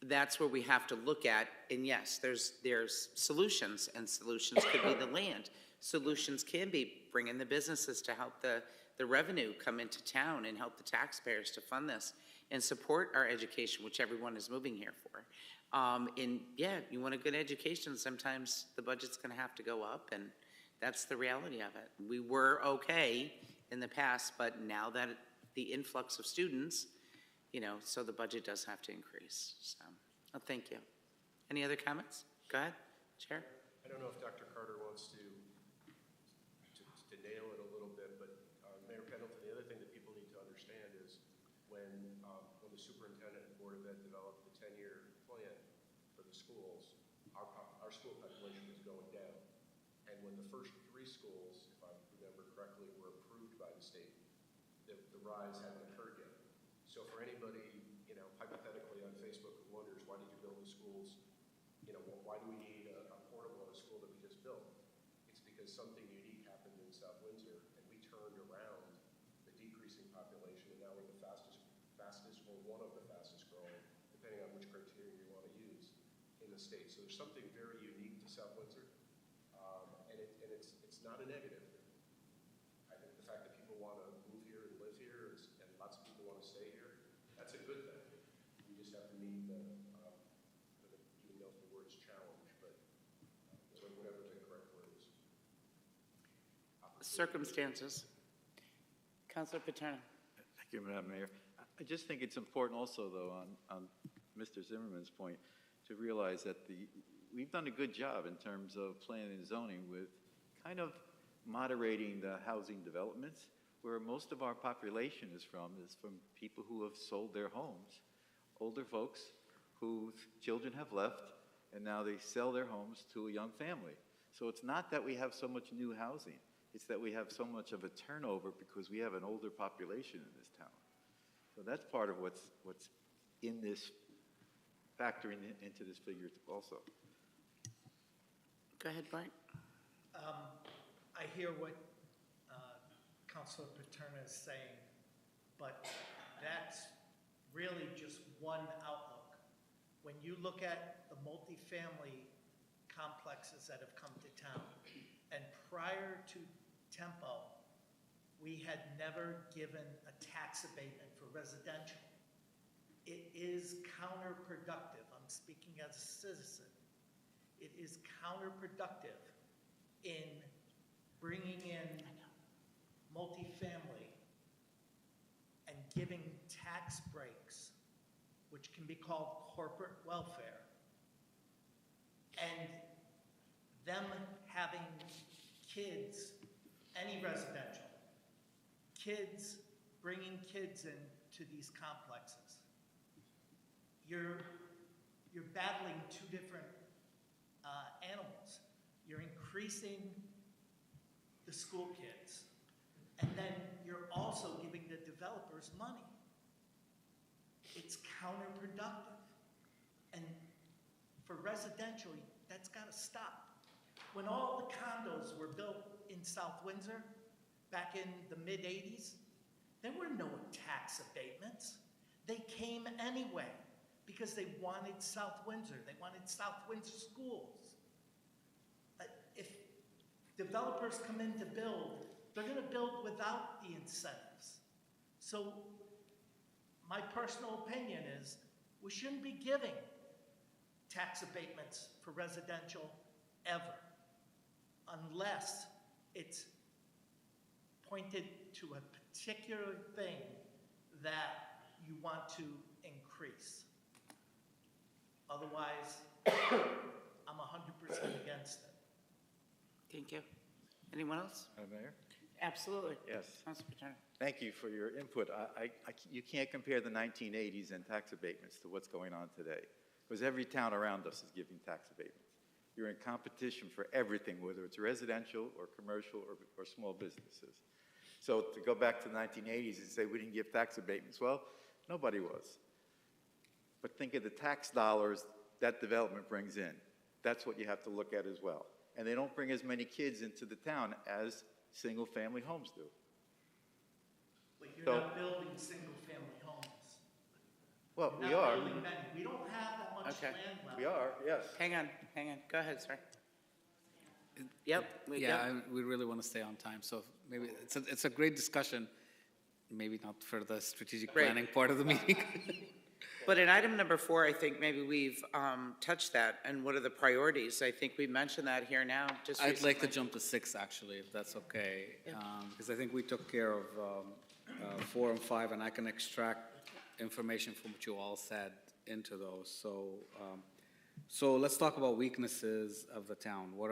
that's where we have to look at. And yes, there's solutions, and solutions could be the land. Solutions can be bringing the businesses to help the revenue come into town and help the taxpayers to fund this and support our education, which everyone is moving here for. And yeah, you want a good education, sometimes the budget's gonna have to go up, and that's the reality of it. We were okay in the past, but now that the influx of students, so the budget does have to increase. So, thank you. Any other comments? Go ahead, Chair. I don't know if Dr. Carter wants to nail it a little bit, but Mayor Pendleton, the other thing that people need to understand is when the superintendent and Board of Ed developed the 10-year plan for the schools, our school population was going down. And when the first 3 schools, if I remember correctly, were approved by the state, the rise hadn't occurred yet. So for anybody, hypothetically on Facebook who wonders, why did you build the schools? Why do we need a portable at a school that we just built? It's because something unique happened in South Windsor, and we turned around the decreasing population, and now we're the fastest or one of the fastest growing, depending on which criteria you want to use, in the state. So there's something very unique to South Windsor, and it's not a negative. I think the fact that people want to move here and live here, and lots of people want to stay here, that's a good thing. We just have to meet the, even know if the word's challenge, but whatever the correct word is. Circumstances. Councilor Paterno. Thank you, Madam Mayor. I just think it's important also, though, on Mr. Zimmerman's point, to realize that we've done a good job in terms of planning and zoning with kind of moderating the housing developments, where most of our population is from people who have sold their homes, older folks whose children have left, and now they sell their homes to a young family. So it's not that we have so much new housing, it's that we have so much of a turnover because we have an older population in this town. So that's part of what's in this, factoring into this figure also. Go ahead, Brian. I hear what Councilor Paterno is saying, but that's really just one outlook. When you look at the multifamily complexes that have come to town, and prior to Tempo, we had never given a tax abatement for residential. It is counterproductive. I'm speaking as a citizen. It is counterproductive in bringing in multifamily and giving tax breaks, which can be called corporate welfare, and them having kids, any residential, kids, bringing kids into these complexes. You're battling 2 different animals. You're increasing the school kids, and then you're also giving the developers money. It's counterproductive. And for residential, that's got to stop. when all the condos were built in South Windsor, back in the mid-'80s, there were no tax abatements. They came anyway because they wanted South Windsor. They wanted South Windsor schools. If developers come in to build, they're going to build without the incentives. So my personal opinion is we shouldn't be giving tax abatements for residential ever, unless it's pointed to a particular thing that you want to increase. Otherwise, I'm 100% against it. Thank you. Anyone else? Mayor? Absolutely. Yes. Councilor Paterno. Thank you for your input. You can't compare the 1980s and tax abatements to what's going on today, because every town around us is giving tax abatements. You're in competition for everything, whether it's residential or commercial or small businesses. So to go back to the 1980s and say we didn't give tax abatements, well, nobody was. But think of the tax dollars that development brings in. That's what you have to look at as well. And they don't bring as many kids into the town as single-family homes do. But you're not building single-family homes. Well, You're we not are. building many. We don't have that much Okay. land left. We are, yes. Hang on. Go ahead, sir. Yep. We really want to stay on time, so maybe it's a great discussion, maybe not for the strategic Great. planning part of the meeting. But in item number 4, I think maybe we've touched that, and what are the priorities? I think we mentioned that here now, just I'd like to recently. jump to 6, actually, if that's okay, because I think we took care of 4 and 5, and I can extract information from what you all said into those. So let's talk about weaknesses of the town. What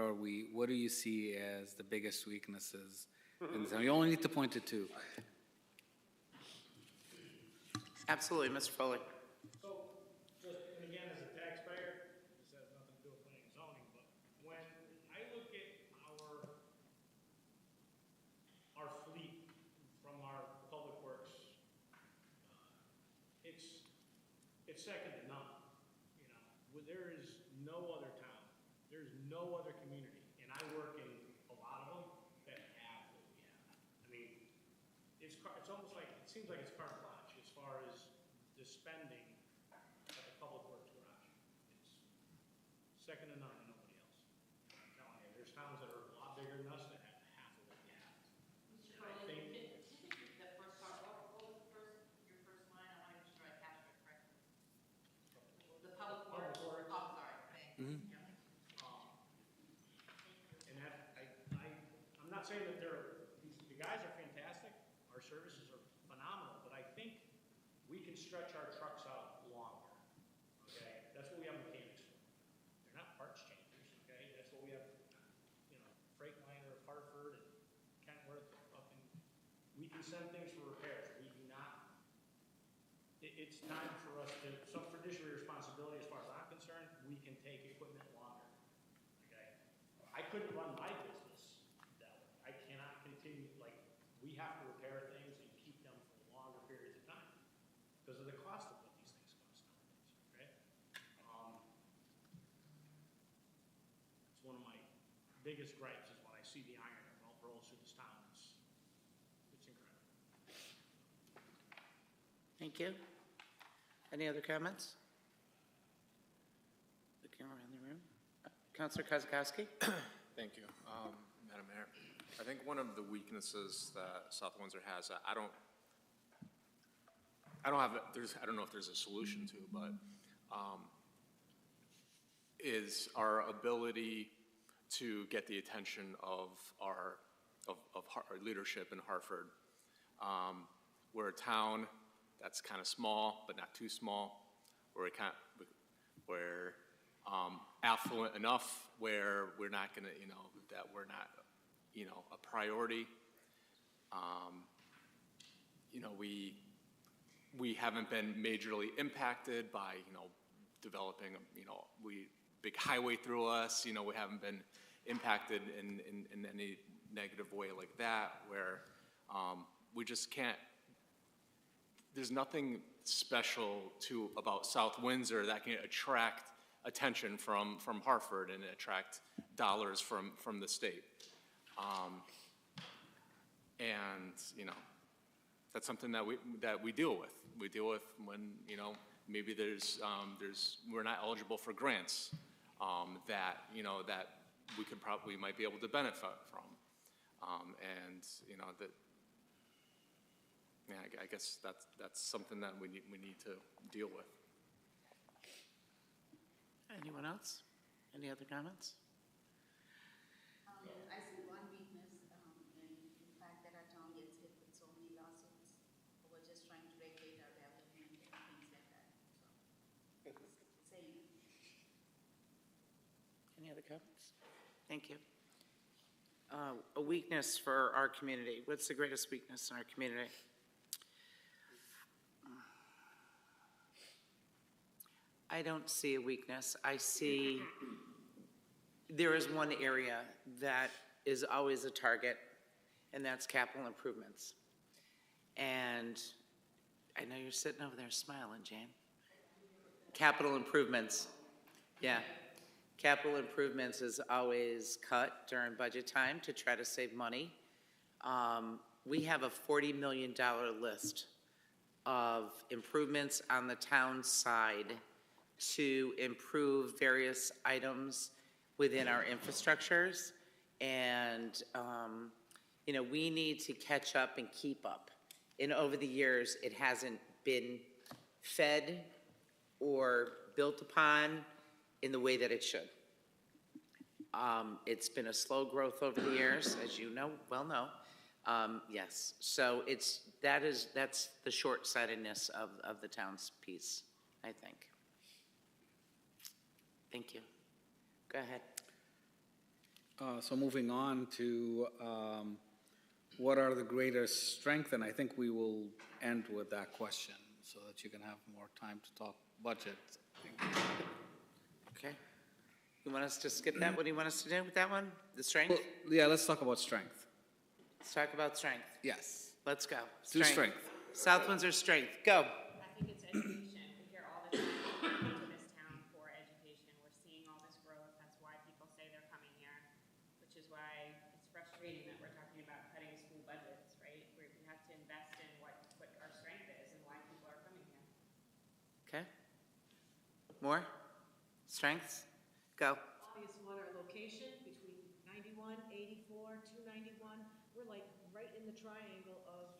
do you see as the biggest weaknesses in the town? You only need to point to 2. Absolutely, Mr. Foley. So, just, and again, as a taxpayer, this has nothing to do with planning and zoning, but when I look at our fleet from our public works, it's second to none, you know. There is no other town, there's no other community, and I work in a lot of them that have what we have. I mean, it's almost like, it seems like it's carte blanche as far as the spending at the public works garage. It's second to none to nobody else. I'm telling you, there's towns that are a lot bigger than us that have half of what we have. And I think, That first part, what was your first line? I want to make sure I captured it correctly. The public works, Public works. oh, sorry, thank you. and that, I'm not saying that the guys are fantastic, our services are phenomenal, but I think we can stretch our trucks out longer, okay? That's what we have mechanics for. They're not parts changers, okay? That's what we have, you know, Freightliner of Hartford and Kentworth up in, we can send things for repairs. We do not, it's time for us to, some fiduciary responsibility as far as I'm concerned, we can take equipment longer, okay? I couldn't run my business that way. I cannot continue, like, we have to repair things and keep them for longer periods of time because of the cost of what these things cost nowadays, okay? It's one of my biggest gripes is when I see the iron that rolls through this town. It's incredible. Thank you. Any other comments? Looking around the room. Councilor Kozakowski? Thank you, Madam Mayor. I think one of the weaknesses that South Windsor has, I don't know if there's a solution to, but is our ability to get the attention of our leadership in Hartford. We're a town that's kind of small, but not too small. We're affluent enough where we're not going to, that we're not, a priority. We haven't been majorly impacted by, developing, big highway through us. We haven't been impacted in any negative way like that, where we just can't. There's nothing special about South Windsor that can attract attention from Hartford and attract dollars from the state. And, you know, that's something that we deal with. We deal with when, you know, maybe we're not eligible for grants that, you know, that we might be able to benefit from. And, you know, that, yeah, I guess that's something that we need to deal with. Anyone else? Any other comments? I see one weakness in the fact that our town gets hit with so many lawsuits. We're just trying to regulate our development and things like that. So, just saying. Any other comments? Thank you. A weakness for our community. What's the greatest weakness in our community? I don't see a weakness. I see there is one area that is always a target, and that's capital improvements. And I know you're sitting over there smiling, Jane. Capital improvements, yeah. Capital improvements is always cut during budget time to try to save money. We have a $40 million list of improvements on the town side to improve various items within our infrastructures. And, you know, we need to catch up and keep up. And over the years, it hasn't been fed or built upon in the way that it should. It's been a slow growth over the years, as you know, well know. Yes, so that's the short-sightedness of the town's piece, I think. Thank you. Go ahead. So moving on to what are the greatest strengths, and I think we will end with that question so that you can have more time to talk budget. Okay. You want us to skip that? What do you want us to do with that one? The strength? Well, yeah, let's talk about strength. Let's talk about strength. Yes. Let's go. Do strength. South Windsor strength. Go. I think it's education. We hear all the time people come to this town for education. We're seeing all this growth. That's why people say they're coming here, which is why it's frustrating that we're talking about cutting school budgets, right? We have to invest in what our strength is and why people are coming here. Okay. More? Strengths? Go. Obvious one, our location between 91, 84, 291. We're like right in the triangle of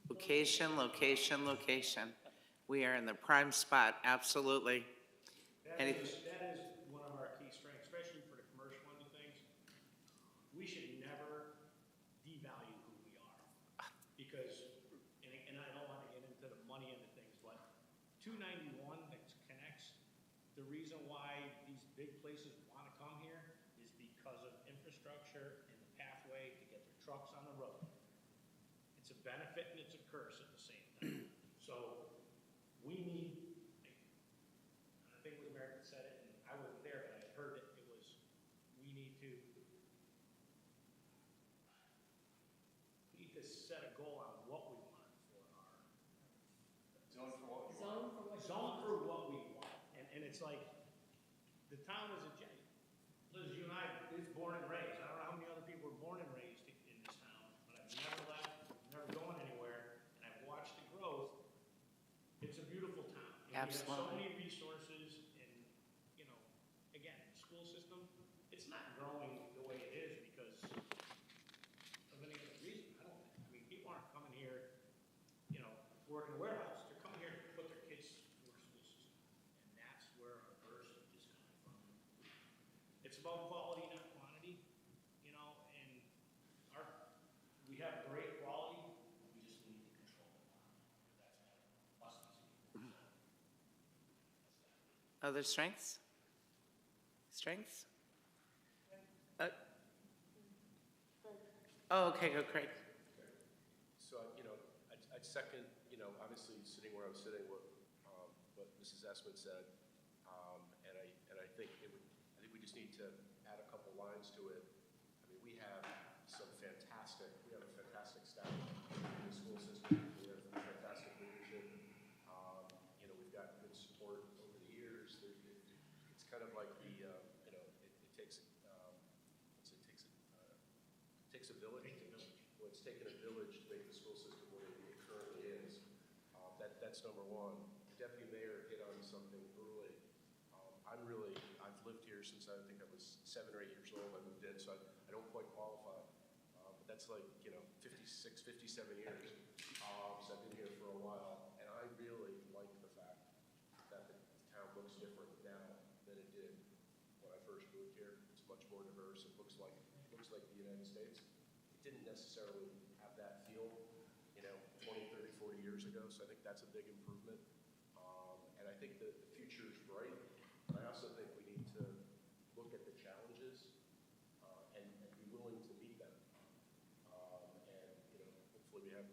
Location, location, location. We are in the prime spot, absolutely. That is one of our key strengths, especially for the commercial end of things. We should never devalue who we are. Because, and I don't want to get into the money end of things, but 291 that connects, the reason why these big places want to come here is because of infrastructure and the pathway to get their trucks on the road. It's a benefit and it's a curse at the same time. So we need, I think it was American said it, and I wasn't there, but I heard it, it was, we need to set a goal on what we want for our zone for what we want. Zone for what we want. And it's like, the town is Liz, you and I, is born and raised. I don't know how many other people were born and raised in this town, but I've never left, never going anywhere, and I've watched the growth. It's a beautiful town. And we have so many resources, and, you know, again, the school system, it's not growing the way it is because of any other reason. I mean, people aren't coming here, you know, work in a warehouse. They're coming here to put their kids through our school system. And that's where our burst is coming from. It's about quality, not quantity, you know, and we have great quality, we just need to control it. That's us. Other strengths? Strengths? Oh, okay, go Craig. So, you know, I'd second, you know, obviously sitting where I'm sitting, what Mrs. Essman said, and I think we just need to add a couple lines to it. I mean, we have a fantastic staff in the school system. We have fantastic leadership. You know, we've got good support over the years. takes a village, well, it's taken a village to make the school system what it currently is. That's number one. The deputy mayor hit on something early. I've lived here since I think I was 7 or 8 years old. I moved in, so I don't quite qualify. But that's like, 56, 57 years. So I've been here for a while, and I really like the fact that the town looks different now than it did when I first moved here. It's much more diverse. It looks like the United States. It didn't necessarily have that feel, 20, 30, 40 years ago. So I think that's a big improvement. And I think that the future is bright. But I also think we need to look at the challenges and be willing to meet them. And hopefully we have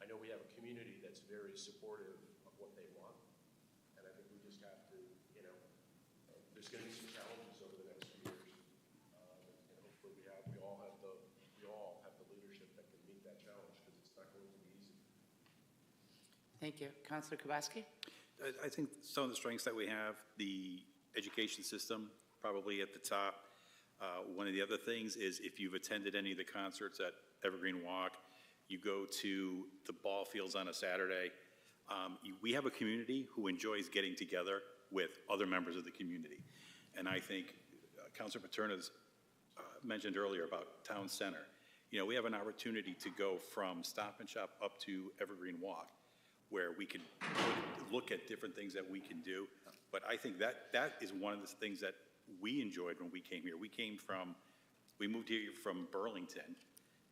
I know we have a community that's very supportive of what they want. And I think we just have to, there's going to be some challenges over the next few years. And hopefully we all have the leadership that can meet that challenge, because it's not going to be easy. Thank you. Councilor Kubowski? I think some of the strengths that we have, the education system, probably at the top. One of the other things is if you've attended any of the concerts at Evergreen Walk, you go to the ball fields on a Saturday. We have a community who enjoys getting together with other members of the community. And I think Councilor Paterno's mentioned earlier about Town Center. We have an opportunity to go from Stop and Shop up to Evergreen Walk, where we can look at different things that we can do. But I think that is one of the things that we enjoyed when we came here. We moved here from Burlington,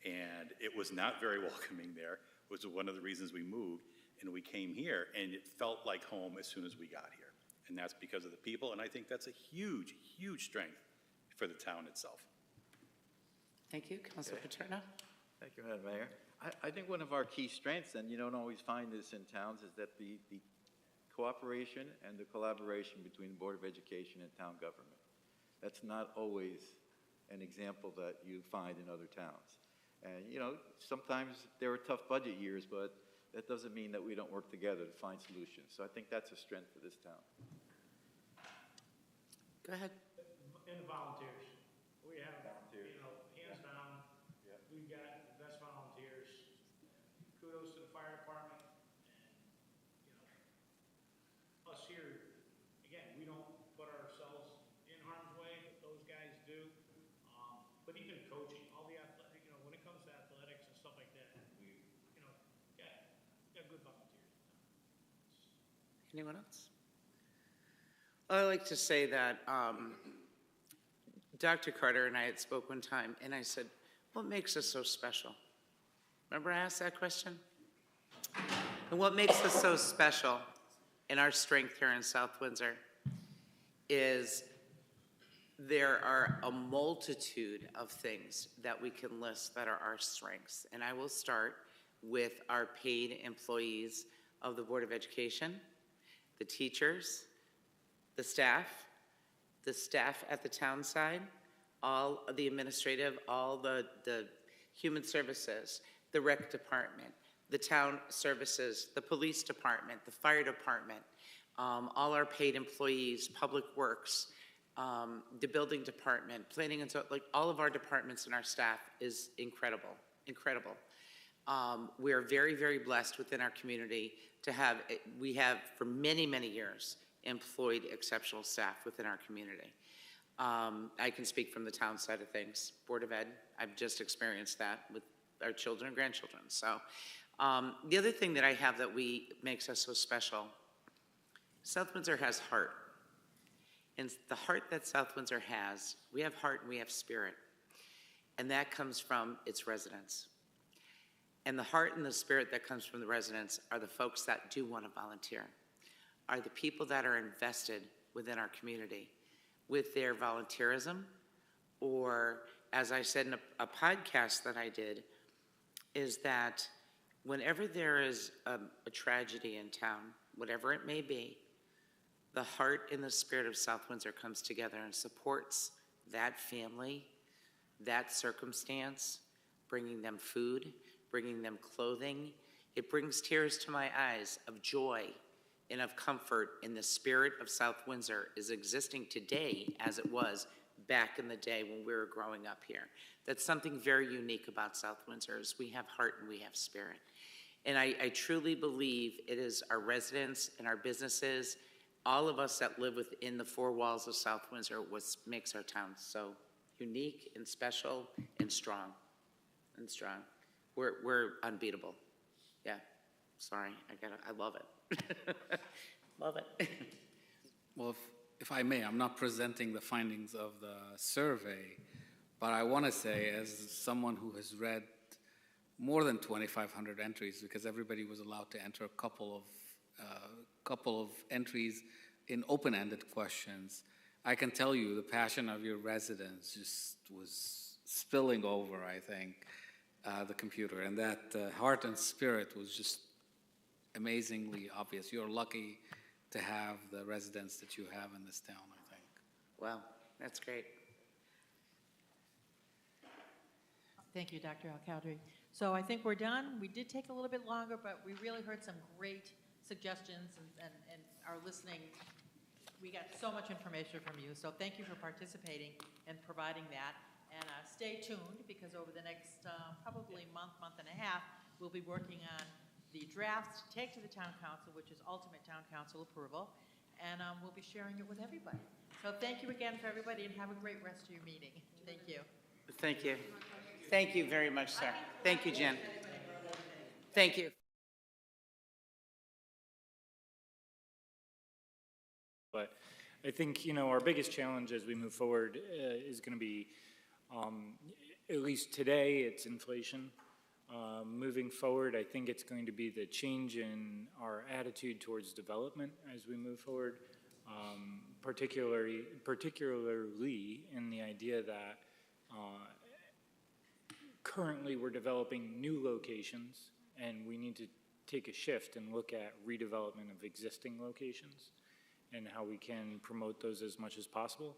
and it was not very welcoming there, which was one of the reasons we moved. And we came here, and it felt like home as soon as we got here. And that's because of the people, and I think that's a huge, huge strength for the town itself. Thank you. Councilor Paterno? Thank you, Madam Mayor. I think one of our key strengths, and you don't always find this in towns, is that the cooperation and the collaboration between the Board of Education and town government. That's not always an example that you find in other towns. And, sometimes there are tough budget years, but that doesn't mean that we don't work together to find solutions. So I think that's a strength for this town. Go ahead. And the volunteers. We have, hands down, we've got the best volunteers. Kudos to the fire department. And, us here, again, we don't put ourselves in harm's way, but those guys do. But even coaching, all the athletic, when it comes to athletics and stuff like that, we got good volunteers. Anyone else? I like to say that Dr. Carter and I had spoke one time, and I said, what makes us so special? Remember I asked that question? And what makes us so special and our strength here in South Windsor is there are a multitude of things that we can list that are our strengths. And I will start with our paid employees of the Board of Education, the teachers, the staff at the town side, all of the administrative, all the human services, the rec department, the town services, the police department, the fire department, all our paid employees, public works, the building department, planning, and so, all of our departments and our staff is incredible. We are very, very blessed within our community to have, we have for many, many years employed exceptional staff within our community. I can speak from the town side of things. Board of Ed, I've just experienced that with our children and grandchildren. So the other thing that I have that makes us so special, South Windsor has heart. And the heart that South Windsor has, we have heart and we have spirit. And that comes from its residents. And the heart and the spirit that comes from the residents are the folks that do want to volunteer, are the people that are invested within our community with their volunteerism, or as I said in a podcast that I did, is that whenever there is a tragedy in town, whatever it may be, the heart and the spirit of South Windsor comes together and supports that family, that circumstance, bringing them food, bringing them clothing. It brings tears to my eyes of joy and of comfort in the spirit of South Windsor is existing today as it was back in the day when we were growing up here. That's something very unique about South Windsor is we have heart and we have spirit. And I truly believe it is our residents and our businesses, all of us that live within the four walls of South Windsor, what makes our town so unique and special and strong. We're unbeatable. Yeah, sorry, I love it. Love it. Well, if I may, I'm not presenting the findings of the survey, but I want to say, as someone who has read more than 2,500 entries, because everybody was allowed to enter a couple of entries in open-ended questions, I can tell you the passion of your residents just was spilling over, I think, the computer, and that heart and spirit was just amazingly obvious. You're lucky to have the residents that you have in this town, I think. Wow, that's great. Thank you, Dr. Al-Khaidri. So I think we're done. We did take a little bit longer, but we really heard some great suggestions and are listening. We got so much information from you, so thank you for participating and providing that. And stay tuned, because over the next probably month and a half, we'll be working on the drafts to take to the town council, which is ultimate town council approval, and we'll be sharing it with everybody. So thank you again for everybody, and have a great rest of your meeting. Thank you. Thank you. Thank you very much, sir. Thank you, Jen. Thank you. But I think, our biggest challenge as we move forward is going to be, at least today, it's inflation. Moving forward, I think it's going to be the change in our attitude towards development as we move forward, particularly in the idea that currently we're developing new locations, and we need to take a shift and look at redevelopment of existing locations and how we can promote those as much as possible.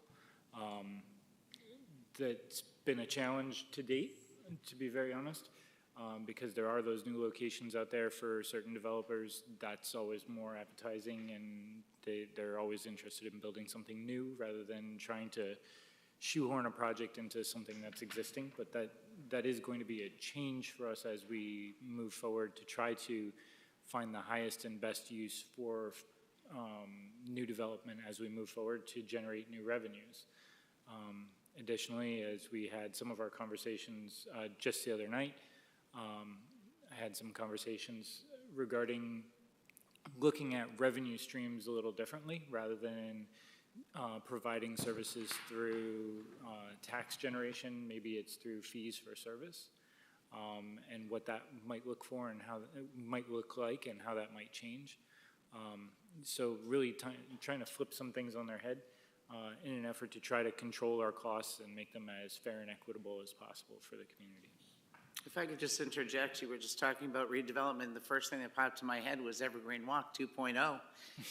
That's been a challenge to date, to be very honest. Because there are those new locations out there for certain developers, that's always more appetizing, and they're always interested in building something new rather than trying to shoehorn a project into something that's existing. But that is going to be a change for us as we move forward to try to find the highest and best use for new development as we move forward to generate new revenues. Additionally, as we had some of our conversations just the other night, I had some conversations regarding looking at revenue streams a little differently rather than providing services through tax generation. Maybe it's through fees for service, and what that might look for and how it might look like and how that might change. So really trying to flip some things on their head in an effort to try to control our costs and make them as fair and equitable as possible for the community. If I could just interject, you were just talking about redevelopment. The first thing that popped to my head was Evergreen Walk 2.0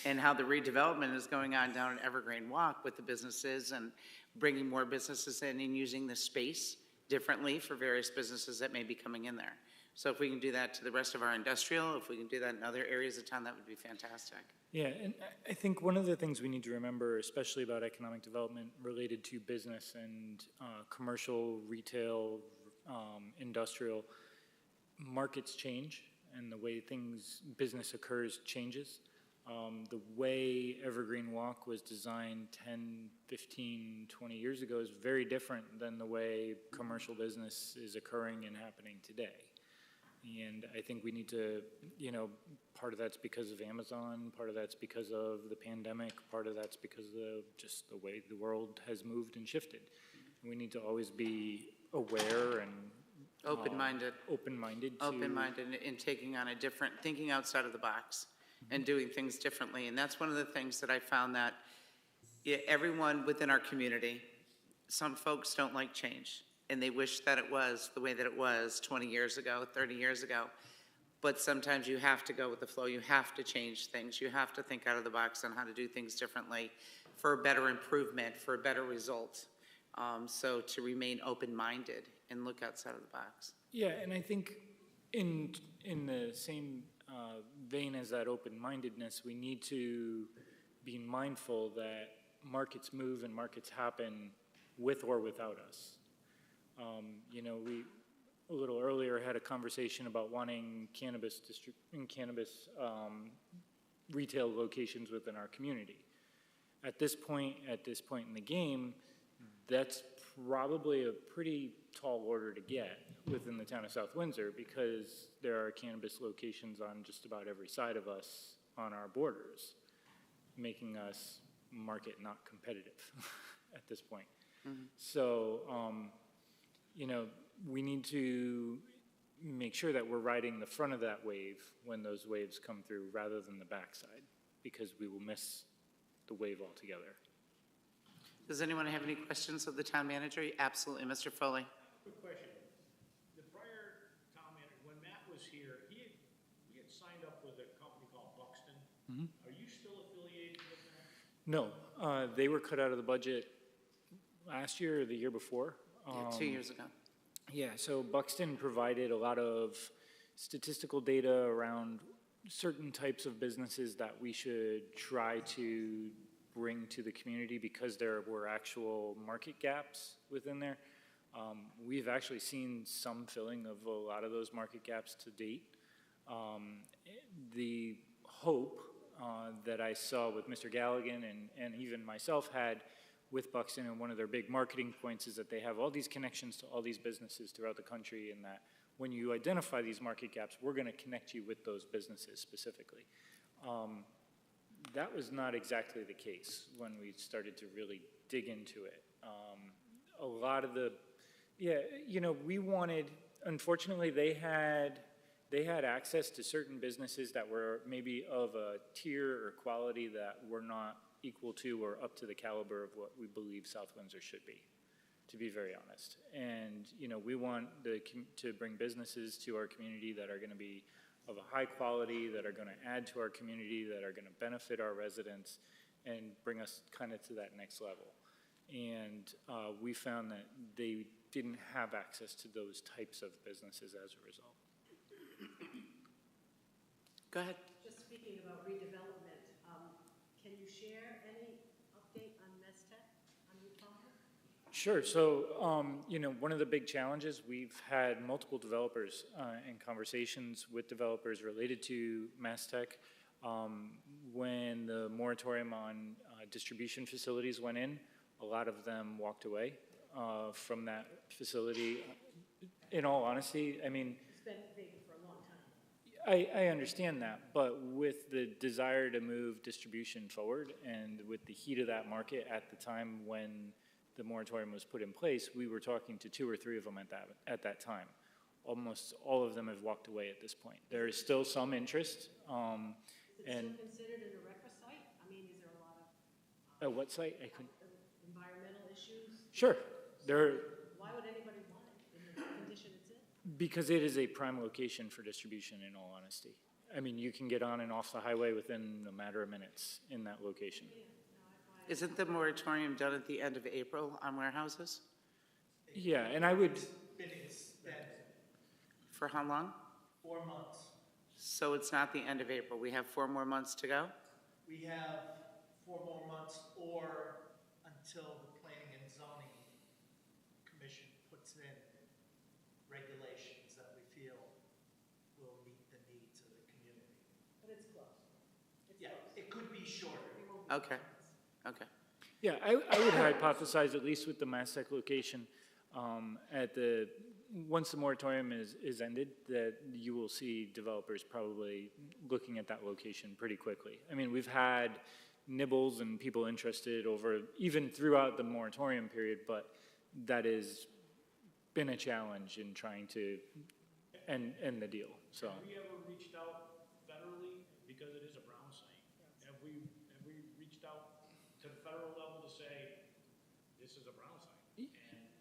and how the redevelopment is going on down at Evergreen Walk with the businesses and bringing more businesses in and using the space differently for various businesses that may be coming in there. So if we can do that to the rest of our industrial, if we can do that in other areas of town, that would be fantastic. Yeah, and I think one of the things we need to remember, especially about economic development related to business and commercial, retail, industrial, markets change, and the way business occurs changes. The way Evergreen Walk was designed 10, 15, 20 years ago is very different than the way commercial business is occurring and happening today. And I think we need to, part of that's because of Amazon, part of that's because of the pandemic, part of that's because of just the way the world has moved and shifted. We need to always be aware and Open-minded and taking on thinking outside of the box and doing things differently. And that's one of the things that I found that everyone within our community, some folks don't like change and they wish that it was the way that it was 20 years ago, 30 years ago. But sometimes you have to go with the flow. You have to change things. You have to think out of the box on how to do things differently for a better improvement, for a better result. So to remain open-minded and look outside of the box. Yeah, and I think in the same vein as that open-mindedness, we need to be mindful that markets move and markets happen with or without us. You know, we, a little earlier, had a conversation about wanting cannabis retail locations within our community. At this point in the game, that's probably a pretty tall order to get within the town of South Windsor, because there are cannabis locations on just about every side of us on our borders, making us market not competitive at this point. So, you know, we need to make sure that we're riding the front of that wave when those waves come through rather than the backside, because we will miss the wave altogether. Does anyone have any questions of the town manager? Absolutely, Mr. Foley. Quick question. The prior town manager, when Matt was here, he had signed up with a company called Buxton. Are you still affiliated with them? No, they were cut out of the budget last year or the year before. Yeah, 2 years ago. Yeah, so Buxton provided a lot of statistical data around certain types of businesses that we should try to bring to the community because there were actual market gaps within there. We've actually seen some filling of a lot of those market gaps to date. The hope that I saw with Mr. Galligan and even myself had with Buxton, and one of their big marketing points is that they have all these connections to all these businesses throughout the country, and that when you identify these market gaps, we're going to connect you with those businesses specifically. That was not exactly the case when we started to really dig into it. A lot of the, yeah, you know, we wanted, unfortunately, they had access to certain businesses that were maybe of a tier or quality that were not equal to or up to the caliber of what we believe South Windsor should be, to be very honest. And, you know, we want to bring businesses to our community that are going to be of a high quality, that are going to add to our community, that are going to benefit our residents and bring us kind of to that next level. And we found that they didn't have access to those types of businesses as a result. Go ahead. Just speaking about redevelopment, can you share any update on Mestec, on New Palmer? Sure. So, you know, one of the big challenges, we've had multiple developers and conversations with developers related to Mastech. When the moratorium on distribution facilities went in, a lot of them walked away from that facility. In all honesty, I mean, It's been vacant for a long time. I understand that, but with the desire to move distribution forward and with the heat of that market at the time when the moratorium was put in place, we were talking to 2 or 3 of them at that time. Almost all of them have walked away at this point. There is still some interest. Is it still considered an ERECA site? I mean, is there a lot of What site? I couldn't. environmental issues? Sure. There. Why would anybody want it in the condition it's in? Because it is a prime location for distribution, in all honesty. I mean, you can get on and off the highway within a matter of minutes in that location. Isn't the moratorium done at the end of April on warehouses? Yeah, and I would. Been extended For how long? 4 months. So it's not the end of April. We have 4 more months to go? We have 4 more months or until the Planning and Zoning Commission puts in regulations that we feel will meet the needs of the community. But it's close. Yeah, it could be shorter. Okay, okay. Yeah, I would hypothesize, at least with the Mastech location, once the moratorium is ended, that you will see developers probably looking at that location pretty quickly. I mean, we've had nibbles and people interested over, even throughout the moratorium period, but that has been a challenge in trying to end the deal, so. Have we ever reached out federally, because it is a brown site? Have we reached out to the federal level to say, this is a brown site?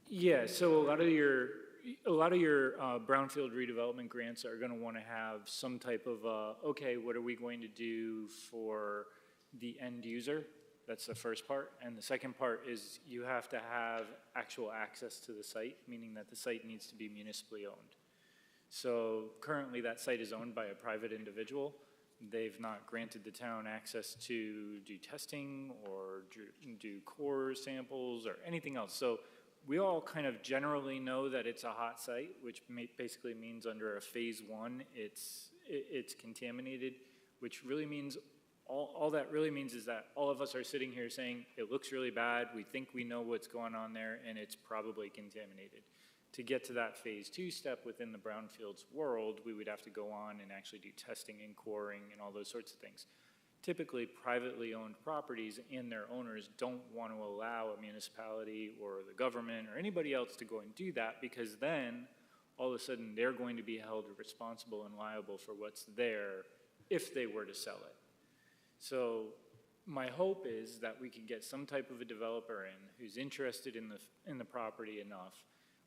Yeah, so a lot of your brownfield redevelopment grants are going to want to have some type of, okay, what are we going to do for the end user? That's the first part. And the second part is you have to have actual access to the site, meaning that the site needs to be municipally owned. So currently that site is owned by a private individual. they've not granted the town access to do testing or do core samples or anything else. So we all kind of generally know that it's a hot site, which basically means under a phase 1, it's contaminated, which really means, all that really means is that all of us are sitting here saying, it looks really bad, we think we know what's going on there, and it's probably contaminated. To get to that phase 2 step within the brownfields world, we would have to go on and actually do testing and coring and all those sorts of things. Typically, privately owned properties and their owners don't want to allow a municipality or the government or anybody else to go and do that, because then all of a sudden they're going to be held responsible and liable for what's there if they were to sell it. So my hope is that we can get some type of a developer in who's interested in the property enough.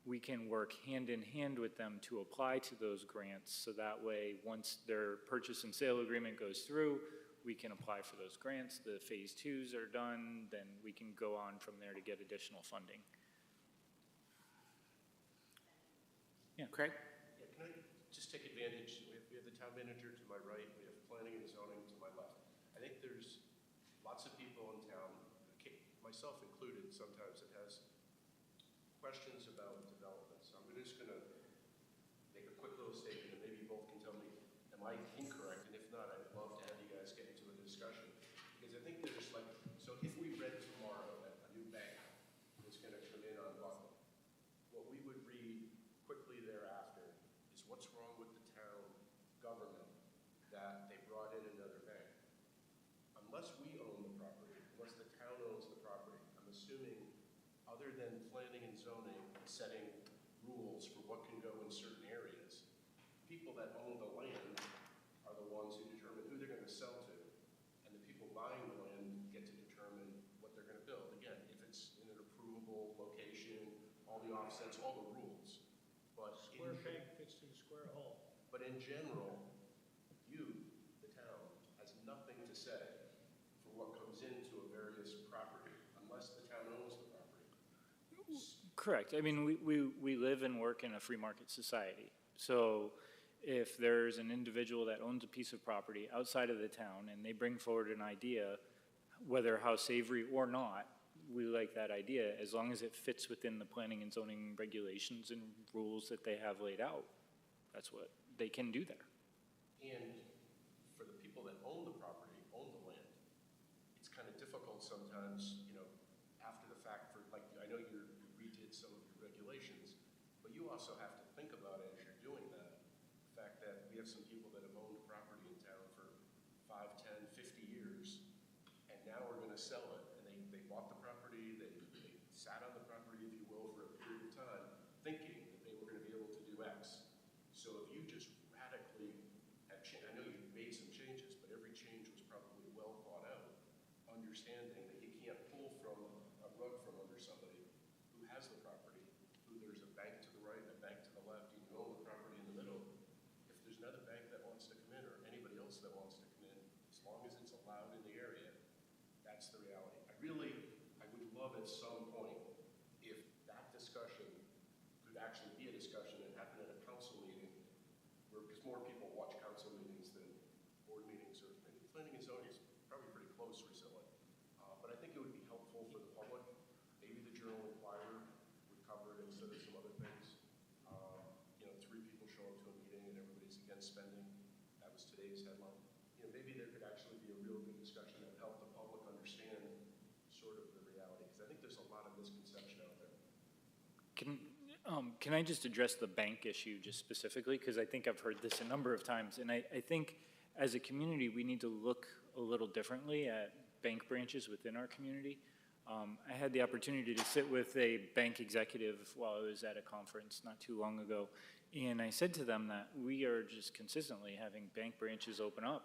We can work hand in hand with them to apply to those grants, so that way once their purchase and sale agreement goes through, we can apply for those grants. The phase 2s are done, then we can go on from there to get additional funding. Yeah. Craig? Yeah, can I just take advantage? We have the town manager to my right, we have planning and zoning to my left. I think there's lots of people in town, myself included, sometimes that has questions about development. So I'm just going to make a quick little statement, and maybe you both can tell me, am I incorrect? And if not, I'd love to have you guys get into a discussion. Because I think there's like, so if we read tomorrow that a new bank is going to come in on Buckle, what we would read quickly thereafter is what's wrong with the town government that they brought in another bank. Unless we own the property, unless the town owns the property, I'm assuming other than planning and zoning setting rules for what can go in certain areas, people that own the land are the ones who determine who they're going to sell to, and the people buying the land get to determine what they're going to build. Again, if it's in an approvable location, all the offsets, all the rules. But Square peg fits through the square hole. But in general, you, the town, has nothing to say for what comes into a various property unless the town owns the property. Correct. I mean, we live and work in a free market society. So if there's an individual that owns a piece of property outside of the town and they bring forward an idea, whether how savory or not, we like that idea as long as it fits within the planning and zoning regulations and rules that they have laid out. That's what they can do there. And for the people that own the property, own the land, it's kind of difficult sometimes, you know, after the fact for, like, I know you redid some of your regulations, but you also have to think about it as you're doing that. The fact that we have some people that have owned property in town for 5, 10, 50 years, and now we're going to sell it, and they bought the property, they sat on the property, if you will, for a period of time, thinking that they were going to be able to do X. So if you just radically have changed, I know you made some changes, but every change was probably well thought out, understanding that you can't pull from a rug from under somebody who has the property, who there's a bank to the right and a bank to the left, and you own the property in the middle. If there's another bank that wants to come in, or anybody else that wants to come in, as long as it's allowed in the area, that's the reality. I would love at some point if that discussion could actually be a discussion and happen at a council meeting, where, because more people watch council meetings than board meetings, or maybe planning and zoning is probably pretty close recently. But I think it would be helpful for the public. Maybe the Journal Enquirer would cover it instead of some other things. You know, 3 people show up to a meeting and everybody's against spending. That was today's headline. You know, maybe there could actually be a real good discussion that would help the public understand sort of the reality, because I think there's a lot of misconception out there. Can I just address the bank issue just specifically? Because I think I've heard this a number of times. And I think as a community, we need to look a little differently at bank branches within our community. I had the opportunity to sit with a bank executive while I was at a conference not too long ago. And I said to them that we are just consistently having bank branches open up,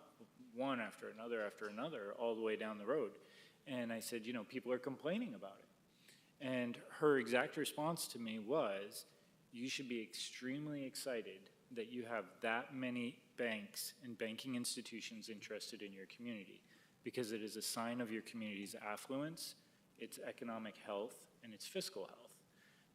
one after another, all the way down the road. And I said, you know, people are complaining about it. And her exact response to me was, you should be extremely excited that you have that many banks and banking institutions interested in your community, because it is a sign of your community's affluence, its economic health, and its fiscal health.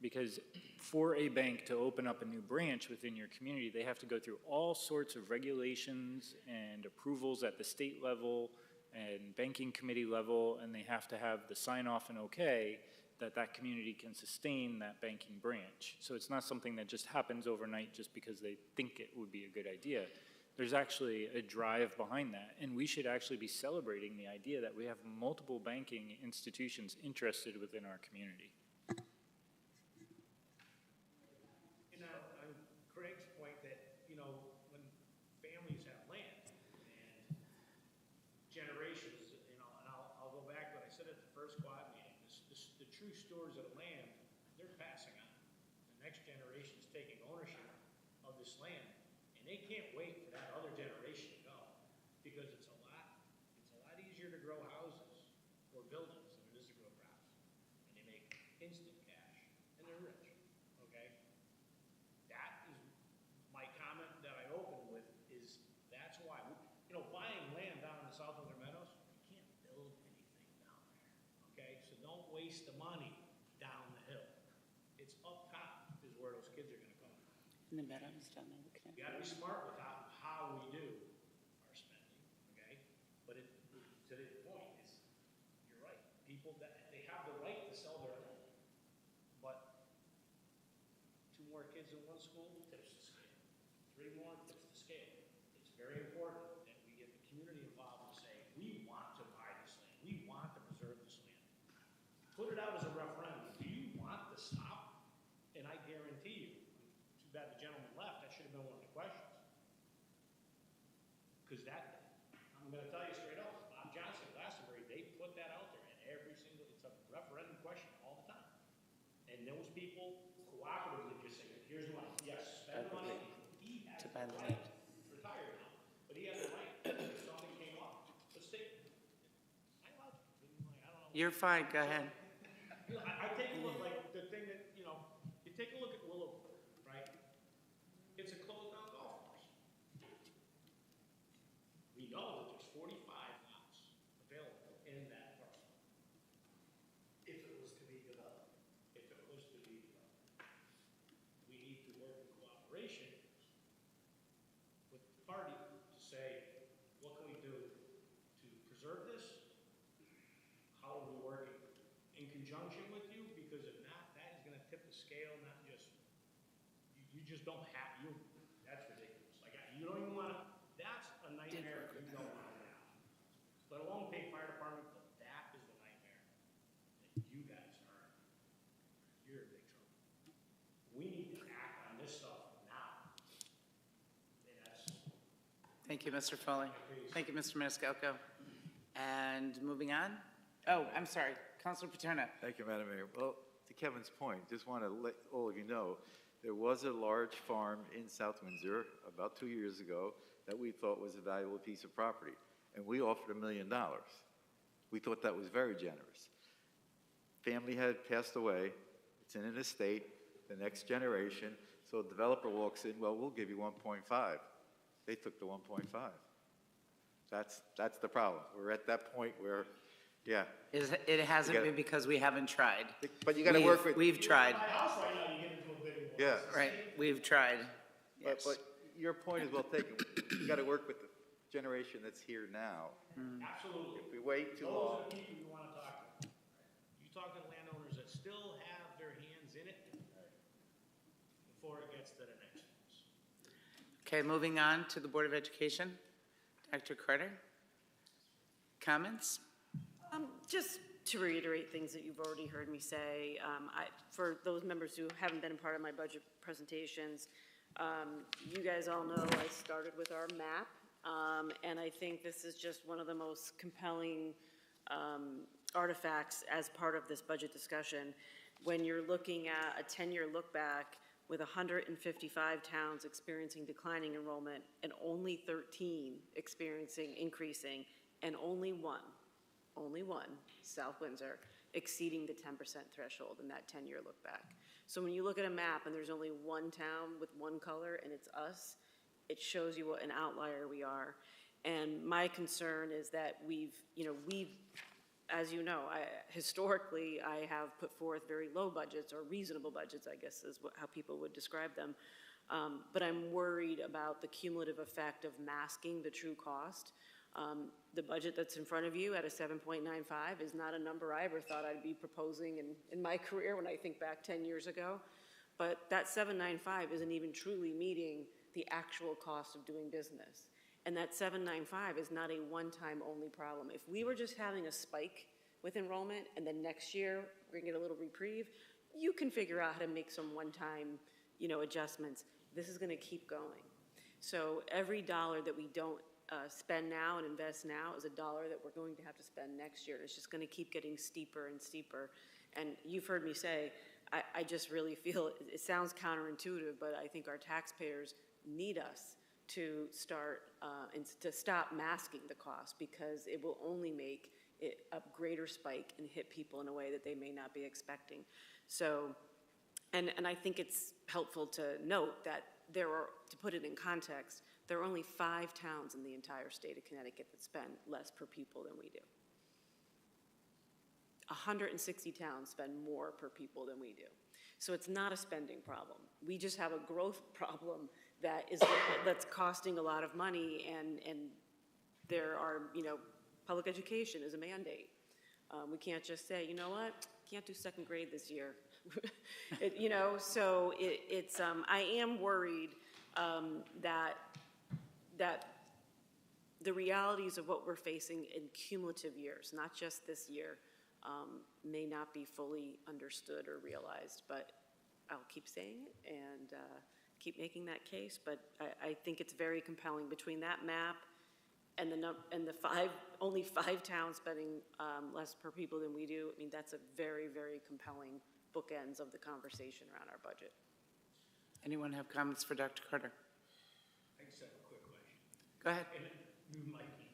Because for a bank to open up a new branch within your community, they have to go through all sorts of regulations and approvals at the state level and banking committee level, and they have to have the sign off and okay that that community can sustain that banking branch. So it's not something that just happens overnight just because they think it would be a good idea. There's actually a drive behind that, and we should actually be celebrating the idea that we have multiple banking institutions interested within our community. You know, on Craig's point that, you know, when families have land and generations, you know, and I'll go back to what I said at the first squad meeting, the true stewards of the land, they're passing on. The next generation's taking ownership of this land, and they can't wait for that other generation to go, because it's a lot easier to grow houses or buildings than it is to grow crops. And they make instant cash, and they're rich, okay? That is my comment that I opened with, is that's why, you know, buying land down in the South Windsor Meadows, you can't build anything down there, okay? So don't waste the money down the hill. It's up top is where those kids are gonna come. In the Meadows, down there, looking at. You gotta be smart with how we do our spending, okay? But to the point is, you're right, people that, they have the right to sell their home, but 2 more kids in one school tips the scale. 3 more tips the scale. It's very important that we get the community involved and say, we want to buy this land, we want to preserve this land. Put it out as a referendum, do you want to stop? And I guarantee you, too bad the gentleman left, that should have been one of the questions. Because that, I'm gonna tell you straight up, Bob Johnson, Glastonbury, they put that out there, and it's a referendum question all the time. And those people cooperatively just say, here's the money, yes, spend the money. He has the right, he's retired now, but he has the right, if something came up, let's take it. I don't know. You're fine, go ahead. You know, I take a look, like, the thing that, you know, you take a look at Willowbrook, right? It's a closed-down golf course. We know that there's 45 lots available in that parcel. If it was to be developed. If it was to be developed. We need to work in cooperation with the party to say, what can we do to preserve this? How are we working in conjunction with you? Because if not, that is gonna tip the scale, not just, you just don't have, that's ridiculous. Like, you don't even wanna, that's a nightmare you don't wanna have. Let alone pay fire department, but that is the nightmare that you guys are, you're in big trouble. We need to act on this stuff now. And that's, Thank you, Mr. Foley. Thank you, Mr. Maniscalco. And moving on. Oh, I'm sorry, Councilor Paterno. Thank you, Madam Mayor. Well, to Kevin's point, just want to let all of you know, there was a large farm in South Windsor about 2 years ago that we thought was a valuable piece of property, and we offered $1 million. We thought that was very generous. Family had passed away, it's in an estate, the next generation, so the developer walks in, well, we'll give you 1.5. They took the 1.5. That's the problem. We're at that point where, yeah. It hasn't been because we haven't tried. But you got to work with. We've tried. my house right now, you get into a bidding war. Yeah. Right, we've tried. But your point is well taken. You got to work with the generation that's here now. Absolutely. If we wait too Those long. are the people you want to talk to. You talk to landowners that still have their hands in it before it gets to the next ones. Okay, moving on to the Board of Education. Dr. Carter, comments? Just to reiterate things that you've already heard me say, for those members who haven't been a part of my budget presentations, you guys all know I started with our map, and I think this is just one of the most compelling artifacts as part of this budget discussion. When you're looking at a 10-year look back with 155 towns experiencing declining enrollment and only 13 experiencing increasing, and only one, South Windsor, exceeding the 10% threshold in that 10-year look back. So when you look at a map and there's only one town with one color and it's us, it shows you what an outlier we are. And my concern is that we've as you know, historically, I have put forth very low budgets, or reasonable budgets, I guess is how people would describe them. But I'm worried about the cumulative effect of masking the true cost. The budget that's in front of you at a 7.95 is not a number I ever thought I'd be proposing in my career when I think back 10 years ago. But that 795 isn't even truly meeting the actual cost of doing business. And that 795 is not a one-time only problem. If we were just having a spike with enrollment and then next year we're gonna get a little reprieve, you can figure out how to make some one-time, adjustments. This is gonna keep going. So every dollar that we don't spend now and invest now is a dollar that we're going to have to spend next year. It's just gonna keep getting steeper and steeper. And you've heard me say, I just really feel, it sounds counterintuitive, but I think our taxpayers need us to start, and to stop masking the cost, because it will only make it a greater spike and hit people in a way that they may not be expecting. So, and I think it's helpful to note that there are, to put it in context, there are only 5 towns in the entire state of Connecticut that spend less per pupil than we do. 160 towns spend more per pupil than we do. So it's not a spending problem. We just have a growth problem that's costing a lot of money, and there are, public education is a mandate. We can't just say, you know what, can't do second grade this year. So I am worried that the realities of what we're facing in cumulative years, not just this year, may not be fully understood or realized, but I'll keep saying it and keep making that case. But I think it's very compelling between that map and only 5 towns spending less per people than we do. I mean, that's a very, very compelling bookends of the conversation around our budget. Anyone have comments for Dr. Carter? I just have a quick question. Go ahead. And you might be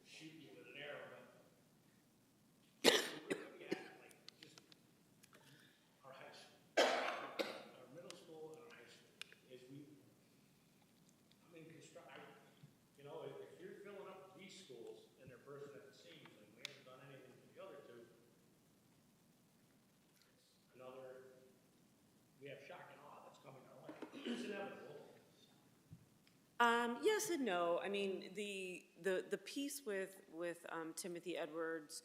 shooting with an arrow, but we have like just our high school, our middle school and our high school. If you're filling up these schools and they're bursting at the seams, and we haven't done anything for the other two, we have shock and awe that's coming our way. It's inevitable. Yes and no. I mean, the piece with Timothy Edwards,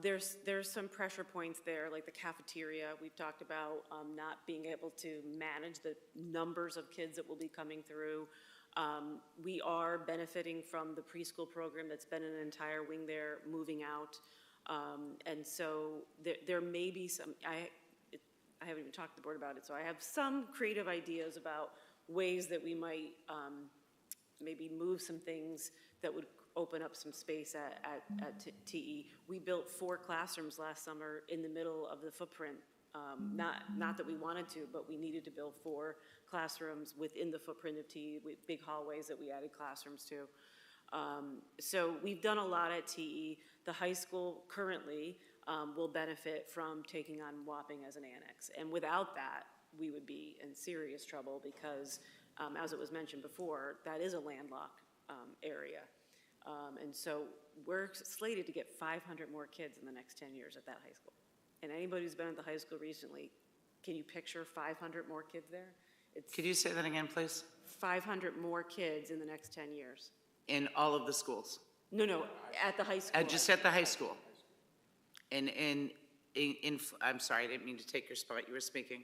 there's some pressure points there, like the cafeteria. We've talked about not being able to manage the numbers of kids that will be coming through. We are benefiting from the preschool program that's been an entire wing there moving out. And so there may be some, I haven't even talked to the board about it, so I have some creative ideas about ways that we might maybe move some things that would open up some space at TE. We built 4 classrooms last summer in the middle of the footprint. Not that we wanted to, but we needed to build 4 classrooms within the footprint of TE, with big hallways that we added classrooms to. So we've done a lot at TE. The high school currently will benefit from taking on Wapping as an annex. And without that, we would be in serious trouble because, as it was mentioned before, that is a landlocked area. And so we're slated to get 500 more kids in the next 10 years at that high school. And anybody who's been at the high school recently, can you picture 500 more kids there? Could you say that again, please? 500 more kids in the next 10 years. In all of the schools? No, at the high school. Just at the high school? I'm sorry, I didn't mean to take your spot. You were speaking.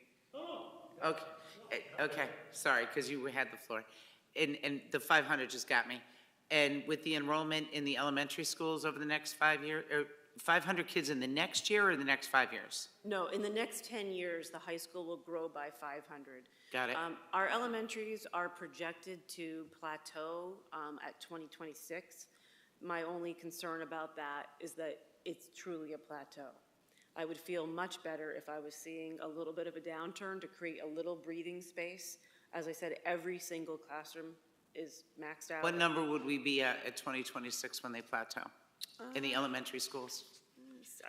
Okay, sorry, because you had the floor. And the 500 just got me. And with the enrollment in the elementary schools over the next 5 years, 500 kids in the next year or the next 5 years? No, in the next 10 years, the high school will grow by 500. Got it. Our elementaries are projected to plateau at 2026. My only concern about that is that it's truly a plateau. I would feel much better if I was seeing a little bit of a downturn to create a little breathing space. As I said, every single classroom is maxed out. What number would we be at 2026 when they plateau in the elementary schools?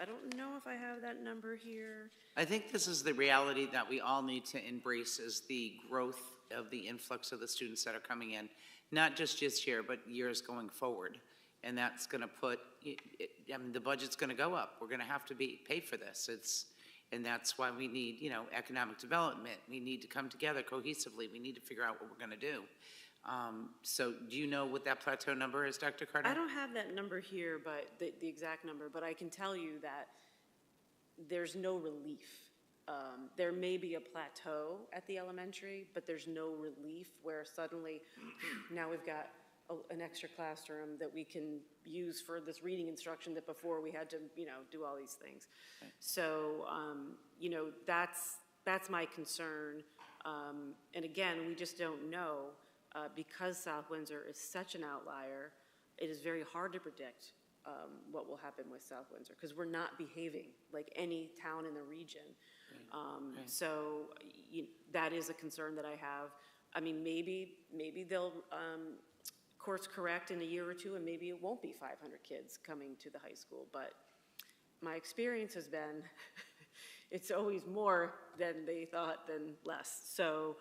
I don't know if I have that number here. I think this is the reality that we all need to embrace, is the growth of the influx of the students that are coming in, not just this year, but years going forward. And that's gonna put, I mean, the budget's gonna go up. We're gonna have to pay for this. And that's why we need, economic development. We need to come together cohesively. We need to figure out what we're gonna do. So do you know what that plateau number is, Dr. Carter? I don't have that number here, but the exact number, but I can tell you that there's no relief. There may be a plateau at the elementary, but there's no relief where suddenly now we've got an extra classroom that we can use for this reading instruction that before we had to, do all these things. So, that's my concern. And again, we just don't know, because South Windsor is such an outlier, it is very hard to predict what will happen with South Windsor, because we're not behaving like any town in the region. So that is a concern that I have. I mean, maybe they'll course correct in a year or two, and maybe it won't be 500 kids coming to the high school. But my experience has been it's always more than they thought than less. So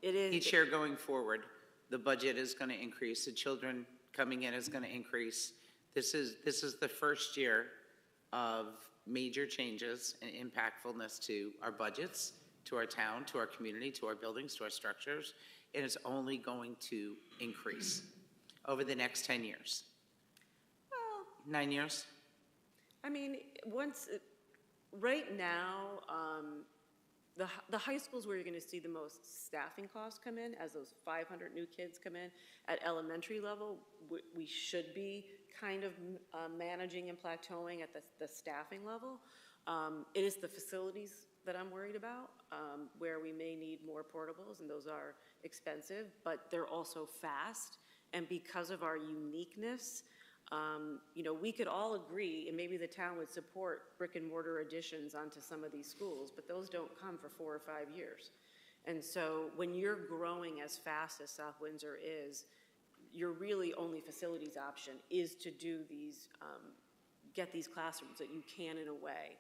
it is. Each year going forward, the budget is going to increase. The children coming in is going to increase. This is the first year of major changes and impactfulness to our budgets, to our town, to our community, to our buildings, to our structures. And it's only going to increase over the next 10 years. Well, 9 years? I mean, right now, the high schools where you're going to see the most staffing costs come in, as those 500 new kids come in. At elementary level, we should be kind of managing and plateauing at the staffing level. It is the facilities that I'm worried about, where we may need more portables, and those are expensive, but they're also fast. And because of our uniqueness, we could all agree, and maybe the town would support brick and mortar additions onto some of these schools, but those don't come for 4 or 5 years. And so when you're growing as fast as South Windsor is, your really only facilities option is to do these, get these classrooms that you can in a way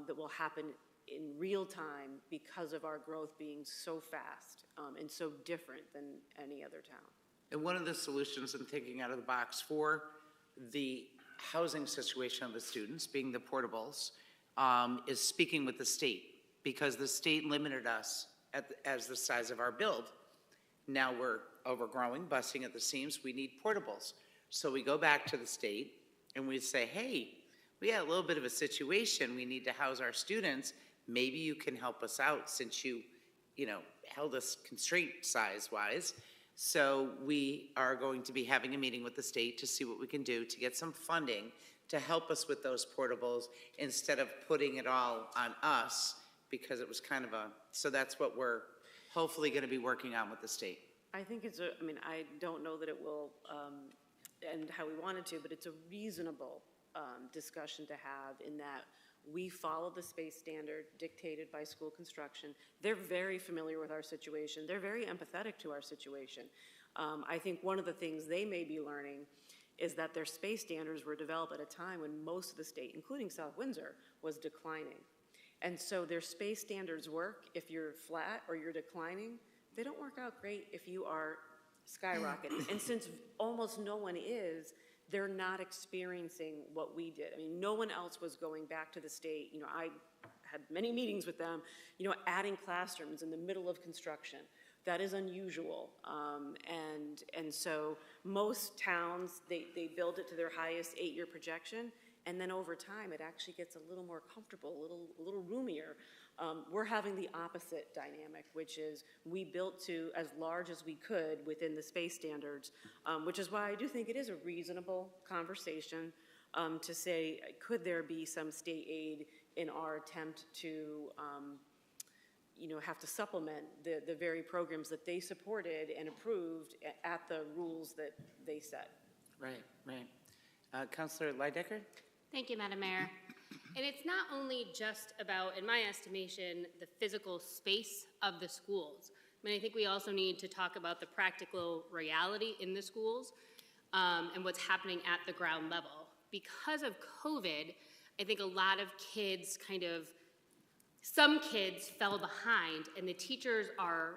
that will happen in real time because of our growth being so fast and so different than any other town. And one of the solutions I'm thinking out of the box for the housing situation of the students, being the portables, is speaking with the state, because the state limited us as the size of our build. Now we're overgrowing, busting at the seams, we need portables. So we go back to the state and we say, hey, we got a little bit of a situation, we need to house our students. Maybe you can help us out since you held us constraint size-wise. So we are going to be having a meeting with the state to see what we can do to get some funding to help us with those portables instead of putting it all on us, because it was kind of so that's what we're hopefully going to be working on with the state. I think I don't know that it will end how we wanted to, but it's a reasonable discussion to have, in that we follow the space standard dictated by school construction. They're very familiar with our situation. They're very empathetic to our situation. I think one of the things they may be learning is that their space standards were developed at a time when most of the state, including South Windsor, was declining. And so their space standards work if you're flat or you're declining. They don't work out great if you are skyrocketing. And since almost no one is, they're not experiencing what we did. I mean, no one else was going back to the state. I had many meetings with them, adding classrooms in the middle of construction. That is unusual. And so most towns, they build it to their highest 8-year projection, and then over time, it actually gets a little more comfortable, a little roomier. We're having the opposite dynamic, which is we built to as large as we could within the space standards, which is why I do think it is a reasonable conversation to say, could there be some state aid in our attempt to, have to supplement the very programs that they supported and approved at the rules that they set. Right. Councilor Leidecker? Thank you, Madam Mayor. And it's not only just about, in my estimation, the physical space of the schools. I think we also need to talk about the practical reality in the schools and what's happening at the ground level. Because of COVID, I think a lot of kids some kids fell behind, and the teachers are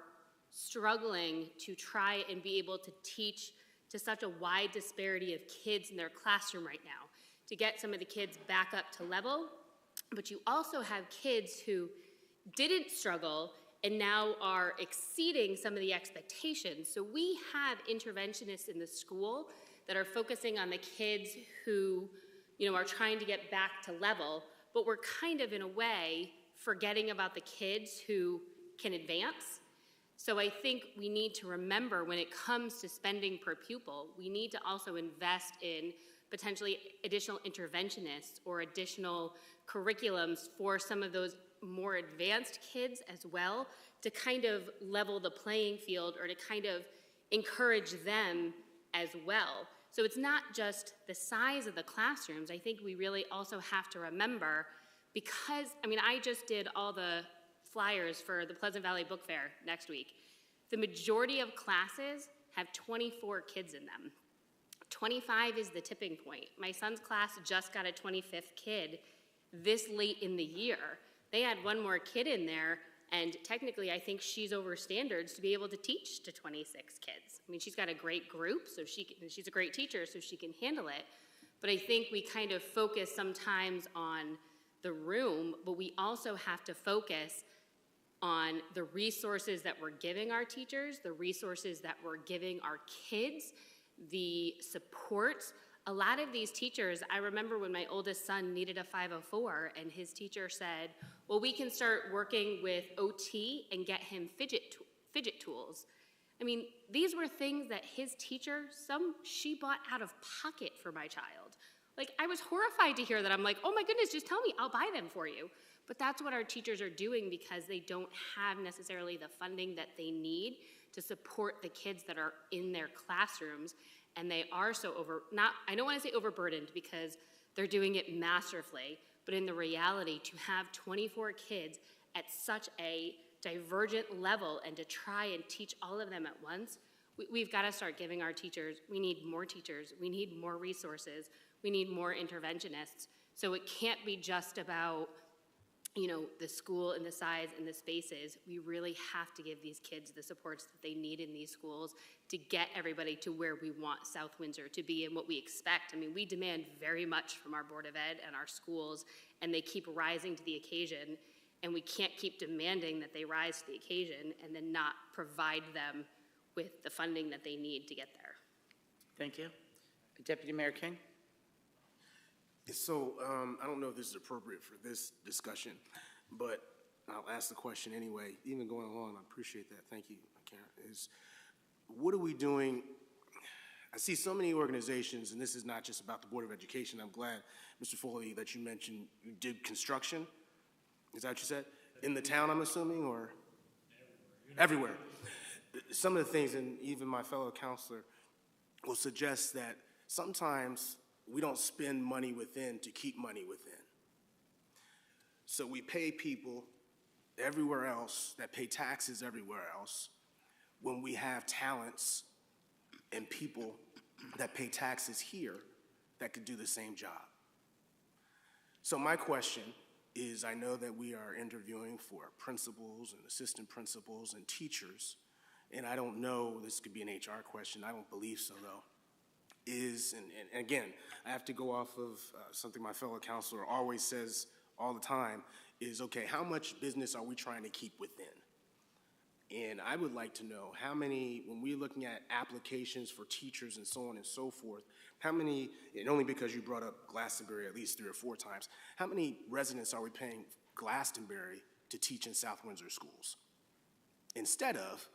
struggling to try and be able to teach to such a wide disparity of kids in their classroom right now, to get some of the kids back up to level. But you also have kids who didn't struggle and now are exceeding some of the expectations. So we have interventionists in the school that are focusing on the kids who, are trying to get back to level, but we're kind of, in a way, forgetting about the kids who can advance. So I think we need to remember, when it comes to spending per pupil, we need to also invest in potentially additional interventionists or additional curriculums for some of those more advanced kids as well, to kind of level the playing field or to kind of encourage them as well. So it's not just the size of the classrooms. I think we really also have to remember, because, I just did all the flyers for the Pleasant Valley Book Fair next week. The majority of classes have 24 kids in them. 25 is the tipping point. My son's class just got a 25th kid this late in the year. They had one more kid in there, and technically I think she's over standards to be able to teach to 26 kids. She's got a great group, so she's a great teacher, so she can handle it. But I think we kind of focus sometimes on the room, but we also have to focus on the resources that we're giving our teachers, the resources that we're giving our kids, the supports. A lot of these teachers, I remember when my oldest son needed a 504 and his teacher said, well, we can start working with OT and get him fidget tools. These were things that his teacher, she bought out of pocket for my child. I was horrified to hear that. I'm like, oh my goodness, just tell me, I'll buy them for you. But that's what our teachers are doing, because they don't have necessarily the funding that they need to support the kids that are in their classrooms. And they are so I don't want to say overburdened, because they're doing it masterfully, but in the reality, to have 24 kids at such a divergent level and to try and teach all of them at once, we've got to start giving our teachers, we need more teachers, we need more resources, we need more interventionists. So it can't be just about, the school and the size and the spaces. We really have to give these kids the supports that they need in these schools to get everybody to where we want South Windsor to be and what we expect. We demand very much from our Board of Ed and our schools, and they keep rising to the occasion, and we can't keep demanding that they rise to the occasion and then not provide them with the funding that they need to get there. Thank you. Deputy Mayor King? So I don't know if this is appropriate for this discussion, but I'll ask the question anyway. Even going along, I appreciate that. Thank you, Karen. What are we doing? I see so many organizations, and this is not just about the Board of Education. I'm glad, Mr. Foley, that you mentioned you did construction. Is that what you said? In the town, I'm assuming, or? Everywhere. Some of the things, and even my fellow counselor will suggest that sometimes we don't spend money within to keep money within. So we pay people everywhere else that pay taxes everywhere else when we have talents and people that pay taxes here that could do the same job. So my question is, I know that we are interviewing for principals and assistant principals and teachers, and I don't know, this could be an HR question, I don't believe so though, and again, I have to go off of something my fellow counselor always says all the time, is okay, how much business are we trying to keep within? And I would like to know how many, when we're looking at applications for teachers and so on and so forth, how many, and only because you brought up Glastonbury at least 3 or 4 times, how many residents are we paying Glastonbury to teach in South Windsor schools? Instead of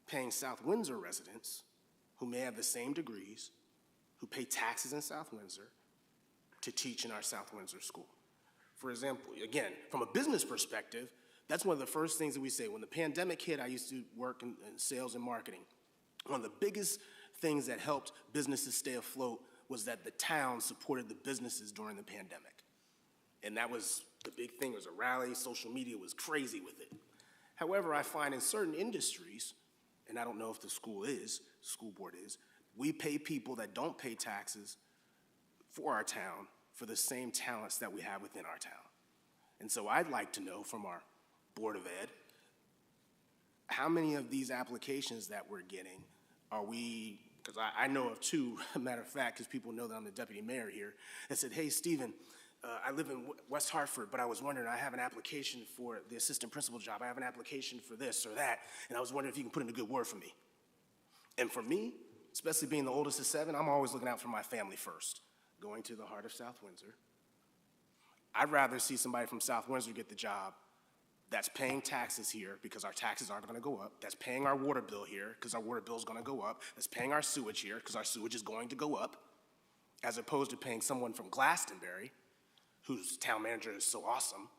paying South Windsor residents who may have the same degrees, who pay taxes in South Windsor, to teach in our South Windsor school. For example, again, from a business perspective, that's one of the first things that we say. When the pandemic hit, I used to work in sales and marketing. One of the biggest things that helped businesses stay afloat was that the town supported the businesses during the pandemic. And that was the big thing, it was a rally, social media was crazy with it. However, I find in certain industries, and I don't know if the school board is, we pay people that don't pay taxes for our town for the same talents that we have within our town. And so I'd like to know from our Board of Ed, how many of these applications that we're getting are we because I know of two, matter of fact, because people know that I'm the deputy mayor here, that said, hey, Stephen, I live in West Hartford, but I was wondering, I have an application for the assistant principal job. I have an application for this or that, and I was wondering if you can put in a good word for me. And for me, especially being the oldest of 7, I'm always looking out for my family first. Going to the heart of South Windsor, I'd rather see somebody from South Windsor get the job that's paying taxes here because our taxes aren't going to go up, that's paying our water bill here because our water bill is going to go up, that's paying our sewage here because our sewage is going to go up, as opposed to paying someone from Glastonbury, whose town manager is so awesome.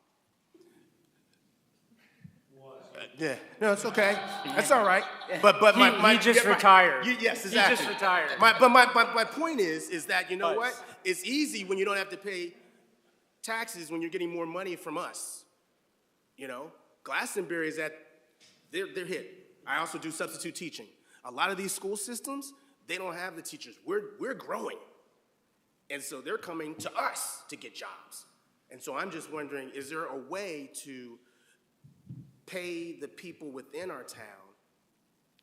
Yeah, no, it's okay. That's all right. But He just retired. Yes, exactly. He just retired. But my point is that, you know what? It's easy when you don't have to pay taxes when you're getting more money from us. You know, Glastonbury is they're hit. I also do substitute teaching. A lot of these school systems, they don't have the teachers. We're growing. And so they're coming to us to get jobs. And so I'm just wondering, is there a way to pay the people within our town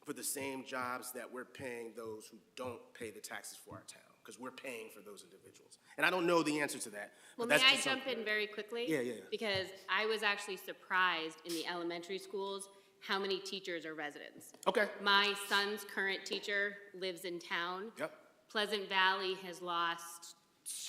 for the same jobs that we're paying those who don't pay the taxes for our town? Because we're paying for those individuals. And I don't know the answer to that. Well, but may that's I just jump something. in very quickly? Yeah, yeah. Because I was actually surprised in the elementary schools how many teachers are residents. Okay. My son's current teacher lives in town. Yep. Pleasant Valley has lost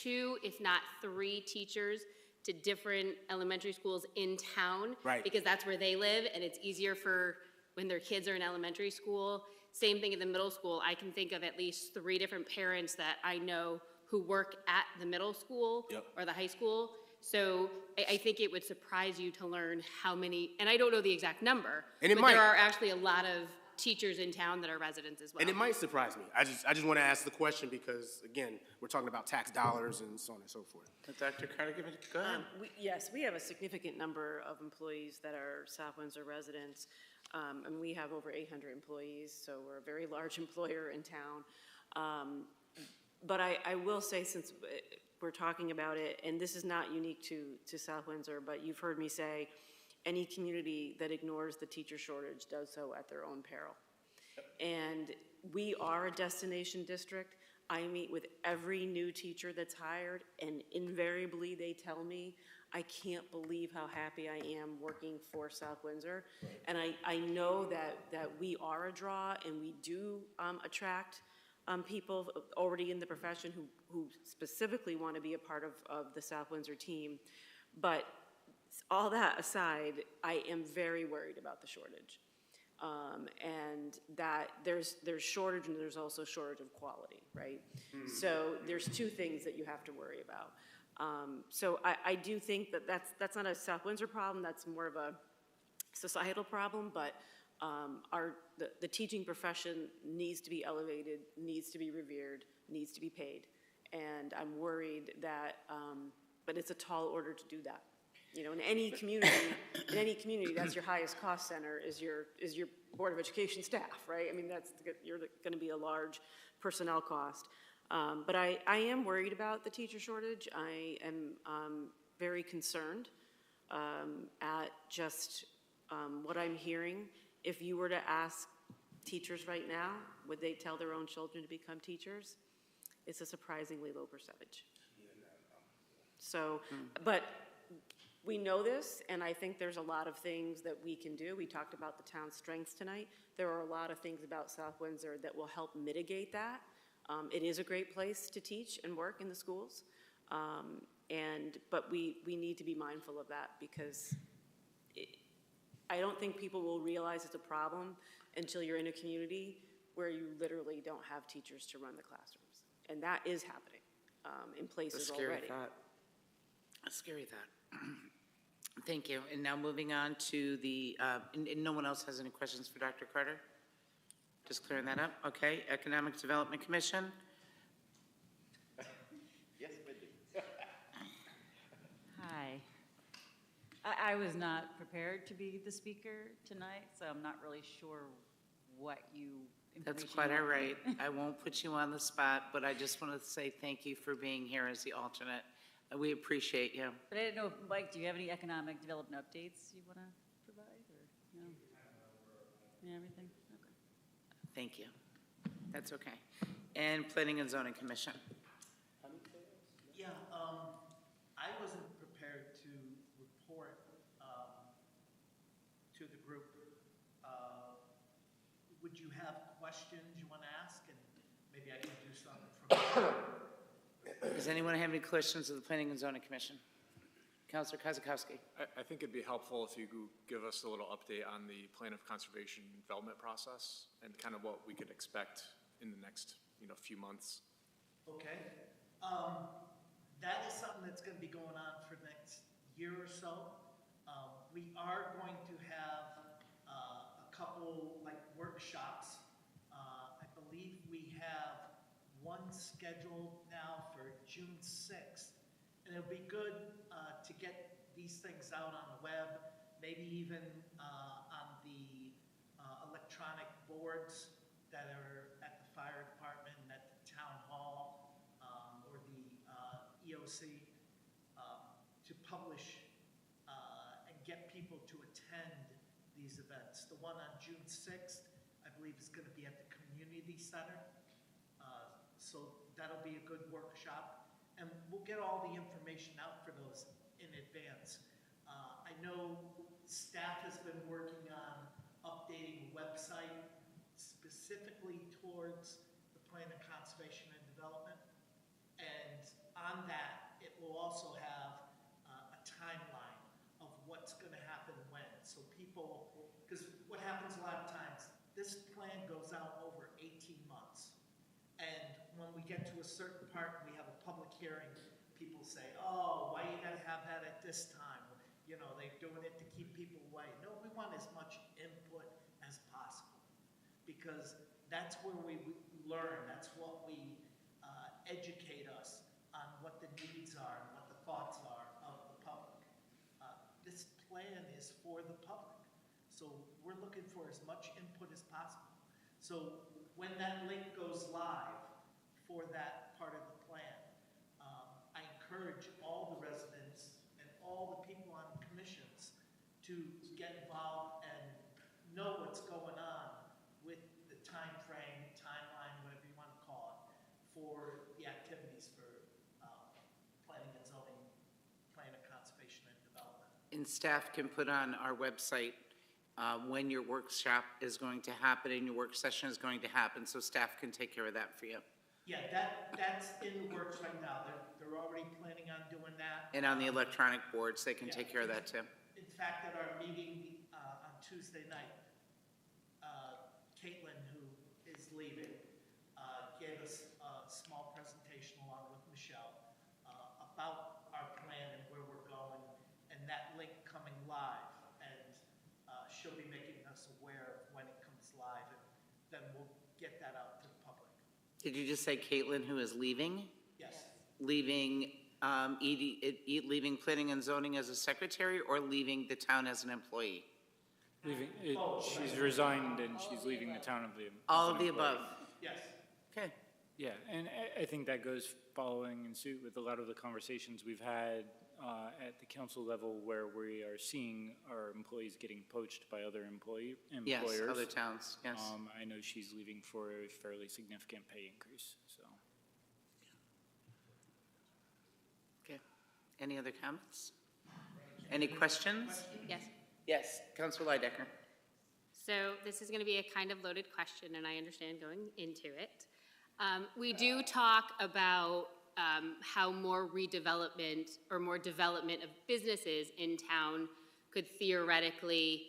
2, if not 3 teachers to different elementary schools in town. Right. Because that's where they live, and it's easier for when their kids are in elementary school. Same thing in the middle school. I can think of at least 3 different parents that I know who work at the middle school or the high school. So I think it would surprise you to learn how many, and I don't know the exact number, And it but might. there are actually a lot of teachers in town that are residents as well. And it might surprise me. I just want to ask the question because, again, we're talking about tax dollars and so on and so forth. Dr. Carter, go ahead. Yes, we have a significant number of employees that are South Windsor residents. And we have over 800 employees, so we're a very large employer in town. But I will say, since we're talking about it, and this is not unique to South Windsor, but you've heard me say, any community that ignores the teacher shortage does so at their own peril. And we are a destination district. I meet with every new teacher that's hired, and invariably they tell me, I can't believe how happy I am working for South Windsor. Right. And I know that we are a draw, and we do attract people already in the profession who specifically want to be a part of the South Windsor team. But all that aside, I am very worried about the shortage. And that there's shortage, and there's also shortage of quality, right? So there's 2 things that you have to worry about. So I do think that that's not a South Windsor problem, that's more of a societal problem, but the teaching profession needs to be elevated, needs to be revered, needs to be paid. And I'm worried that, but it's a tall order to do that. You know, in any community, that's your highest cost center is your Board of Education staff, right? I mean, you're going to be a large personnel cost. But I am worried about the teacher shortage. I am very concerned at just what I'm hearing. If you were to ask teachers right now, would they tell their own children to become teachers? It's a surprisingly low percentage. So, but we know this, and I think there's a lot of things that we can do. We talked about the town's strengths tonight. There are a lot of things about South Windsor that will help mitigate that. It is a great place to teach and work in the schools, but we need to be mindful of that because I don't think people will realize it's a problem until you're in a community where you literally don't have teachers to run the classrooms. And that is happening in places already. A scary thought. Thank you. And now moving on to the, and no one else has any questions for Dr. Carter? Just clearing that up. Okay. Economic Development Commission. Yes, Wendy. Hi. I was not prepared to be the speaker tonight, so I'm not really sure what That's information quite you all want. right. I won't put you on the spot, but I just want to say thank you for being here as the alternate. We appreciate you. But I didn't know, Mike, do you have any economic development updates you want to provide, or no? Yeah, everything? Okay. Thank you. That's okay. And Planning and Zoning Commission. Yeah, I wasn't prepared to report to the group. Would you have questions you want to ask, and maybe I can do something from Does anyone have any questions of the Planning and Zoning Commission? Councilor Kozakowski. I think it'd be helpful if you could give us a little update on the plan of conservation development process and kind of what we could expect in the next, few months. Okay. That is something that's going to be going on for the next year or so. We are going to have a couple workshops. I believe we have one scheduled now for June 6th. And it'll be good to get these things out on the web, maybe even on the electronic boards that are at the fire department and at the town hall or the EOC to publish and get people to attend these events. The one on June 6th, I believe, is going to be at the community center. So that'll be a good workshop. And we'll get all the information out for those in advance. I know staff has been working on updating the website specifically towards the Plan of Conservation and Development. And on that, it will also have a timeline of what's going to happen when. So people, because what happens a lot of times, this plan goes out over 18 months. And when we get to a certain part, we have a public hearing, people say, oh, why you gotta have that at this time? They're doing it to keep people away. No, we want as much input as possible because that's where we learn, that's what we educate us on what the needs are and what the thoughts are of the public. This plan is for the public, so we're looking for as much input as possible. So when that link goes live for that part of the plan, I encourage all the residents and all the people on commissions to get involved and know what's going on with the time frame, timeline, whatever you want to call it, for the activities for planning and zoning, plan of conservation and development. And staff can put on our website when your workshop is going to happen and your work session is going to happen, so staff can take care of that for you. Yeah, that's in the works right now. They're already planning on doing that. And on the electronic boards, they can take care of that too. In fact, at our meeting on Tuesday night, Caitlin, who is leaving, gave us a small presentation along with Michelle about our plan and where we're going and that link coming live. And she'll be making us aware of when it comes live, and then we'll get that out to the public. Did you just say Caitlin, who is leaving? Yes. Leaving, leaving planning and zoning as a secretary or leaving the town as an employee? She's resigned and she's leaving the town of the. All of the above? Yes. Okay. Yeah, and I think that goes following in suit with a lot of the conversations we've had at the council level where we are seeing our employees getting poached by other employers. Yes, other towns, yes. I know she's leaving for a fairly significant pay increase, so. Okay. Any other comments? Any questions? Yes. Yes, Councilor Lydecker. So this is going to be a kind of loaded question, and I understand going into it. We do talk about how more redevelopment or more development of businesses in town could theoretically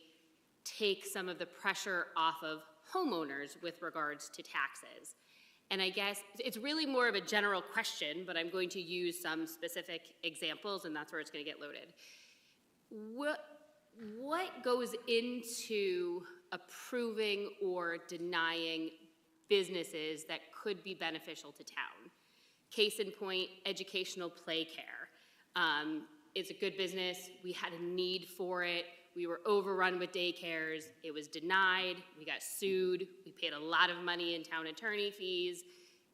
take some of the pressure off of homeowners with regards to taxes. And I guess it's really more of a general question, but I'm going to use some specific examples, and that's where it's going to get loaded. What goes into approving or denying businesses that could be beneficial to town? Case in point, educational play care. It's a good business. We had a need for it. We were overrun with daycares. It was denied. We got sued. We paid a lot of money in town attorney fees,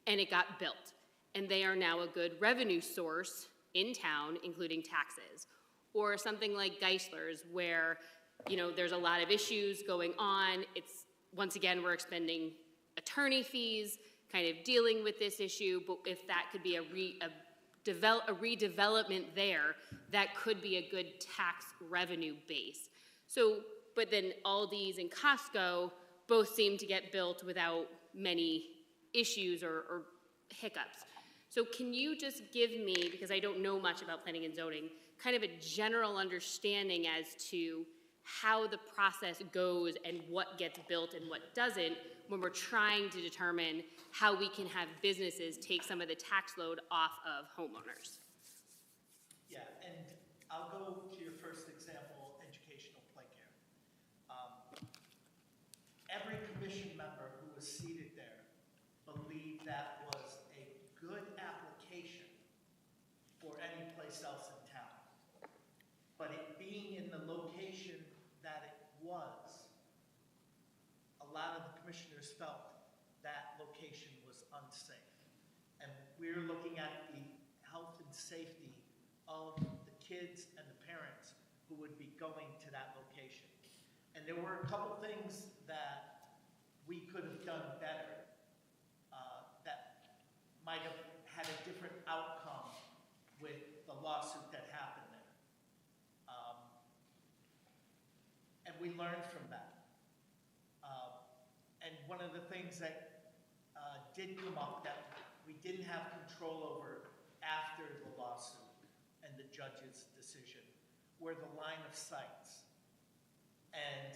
and it got built. And they are now a good revenue source in town, including taxes. Or something like Geisler's, where there's a lot of issues going on. It's, once again, we're expending attorney fees, kind of dealing with this issue, but if that could be a redevelopment there, that could be a good tax revenue base. So, but then Aldi's and Costco both seem to get built without many issues or hiccups. So can you just give me, because I don't know much about planning and zoning, kind of a general understanding as to how the process goes and what gets built and what doesn't when we're trying to determine how we can have businesses take some of the tax load off of homeowners? Yeah, and I'll go to your first example, educational play care. Every commission member who was seated there believed that was a good application for any place else in town. But it being in the location that it was, a lot of the commissioners felt that location was unsafe. And we're looking at the health and safety of the kids and the parents who would be going to that location. And there were a couple things that we could have done better that might have had a different outcome with the lawsuit that happened there. And we learned from that. And one of the things that did come up that we didn't have control over after the lawsuit and the judge's decision were the line of sights. And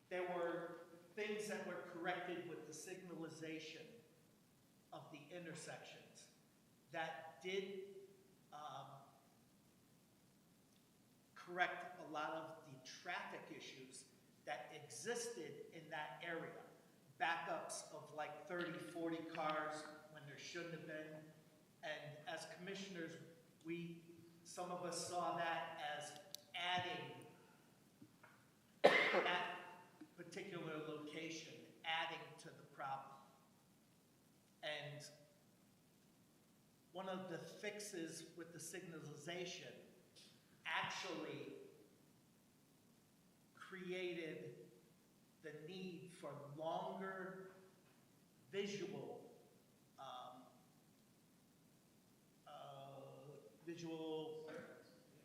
there were things that were corrected with the signalization of the intersections that did correct a lot of the traffic issues that existed in that area. Backups of like 30, 40 cars when there shouldn't have been. And as commissioners, some of us saw that as adding that particular location, adding to the problem. And one of the fixes with the signalization actually created the need for longer visual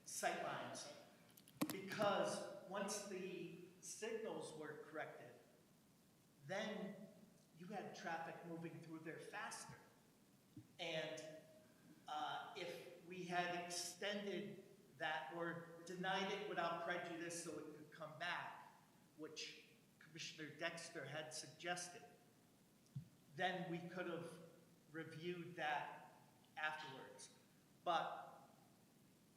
sight lines, because once the signals were corrected, then you had traffic moving through there faster. And if we had extended that or denied it without prejudice so it could come back, which Commissioner Dexter had suggested, then we could have reviewed that afterwards. But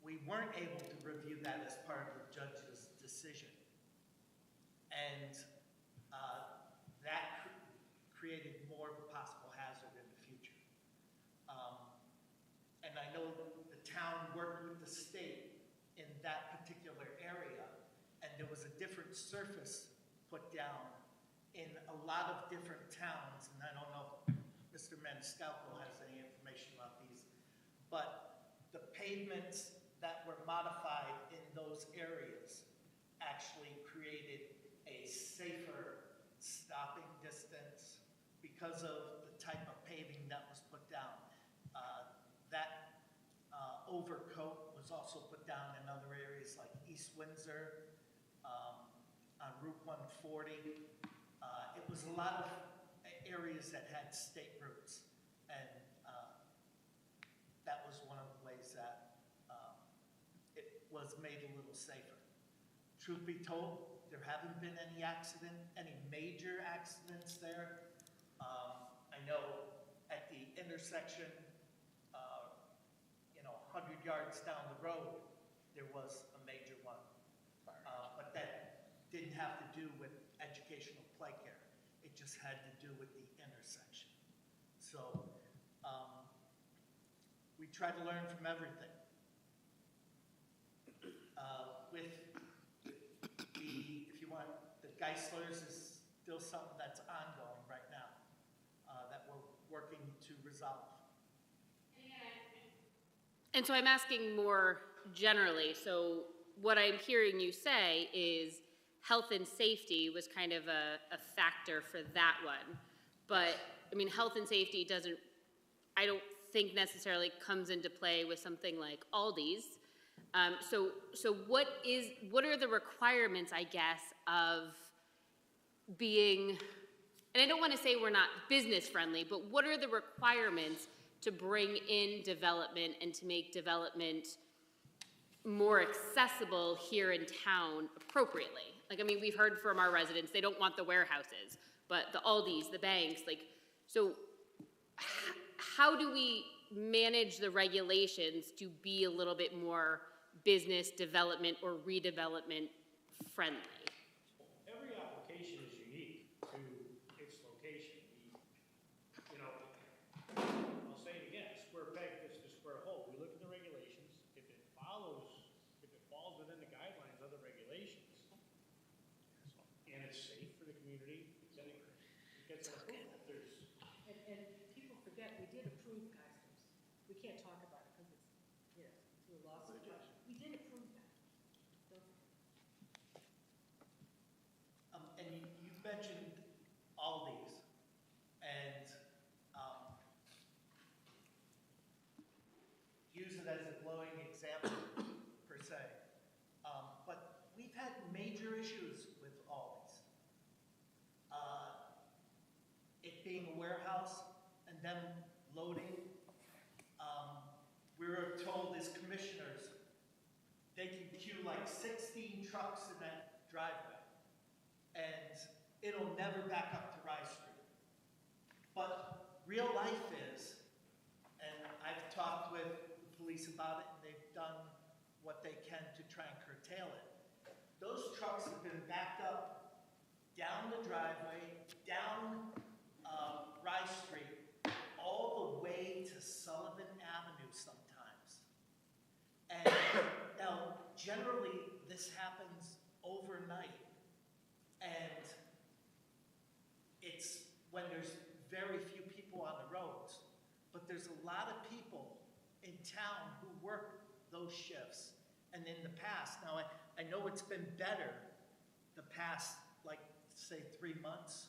we weren't able to review that as part of the judge's decision. And that created more of a possible hazard in the future. And I know the town worked with the state in that particular area, and there was a different surface put down in a lot of different towns, and I don't know if Mr. Maniscalco has any information about these, but the pavements that were modified in those areas actually created a safer stopping distance because of the type of paving that was put down. That overcoat was also put down in other areas like East Windsor, on Route 140. It was a lot of areas that had state routes, and that was one of the ways that it was made a little safer. Truth be told, there haven't been any major accidents there. I know at the intersection, 100 yards down the road, there was a major one. But that didn't have to do with educational play care. It just had to do with the intersection. So we try to learn from everything. If you want, the Geislers is still something that's ongoing right now that we're working to resolve. And so I'm asking more generally. So what I'm hearing you say is health and safety was kind of a factor for that one. But, I mean, health and safety doesn't, I don't think necessarily comes into play with something like Aldi's. So what are the requirements, I guess, of being, and I don't want to say we're not business friendly, but what are the requirements to bring in development and to make development more accessible here in town appropriately? Like, I mean, we've heard from our residents, they don't want the warehouses, but the Aldi's, the banks, like, so how do we manage the regulations to be a little bit more business development or redevelopment friendly? Every application is unique to its location. You know, I'll say it again, square peg fits the square hole. We look at the regulations. If it falls within the guidelines of the regulations, and it's safe for the community, then it gets an approval. If there's And people forget, we did approve Geisler's. We can't talk about it because it's, through a lawsuit, but we did approve that. And you mentioned Aldi's, and use it as a glowing example, per se. But we've had major issues with Aldi's. It being a warehouse and them loading. We were told as commissioners, they can queue like 16 trucks in that driveway, and it'll never back up to Rye Street. But real life is, and I've talked with the police about it, and they've done what they can to try and curtail it. Those trucks have been backed up down the driveway, down Rye Street, all the way to Sullivan Avenue sometimes. And now, generally, this happens overnight. And it's when there's very few people on the roads. But there's a lot of people in town who work those shifts. And in the past, now I know it's been better the past, like, say, 3 months.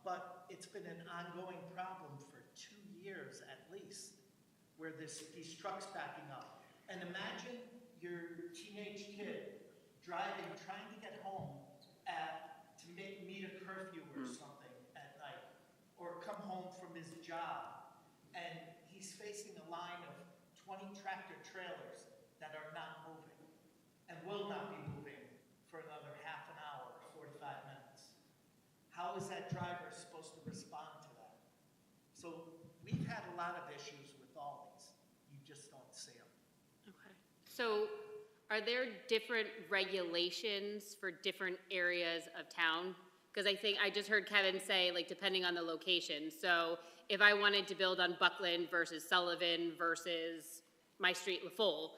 But it's been an ongoing problem for 2 years at least, where these trucks backing up. And imagine your teenage kid driving, trying to get home to meet a curfew or something at night, or come home from his job, and he's facing a line of 20 tractor trailers that are not moving, and will not be moving for another half an hour, 45 minutes. How is that driver supposed to respond to that? So we've had a lot of issues with all these. You just don't see them. Okay. So are there different regulations for different areas of town? Because I think I just heard Kevin say, like, depending on the location. So if I wanted to build on Buckland versus Sullivan versus my street, LaFolle,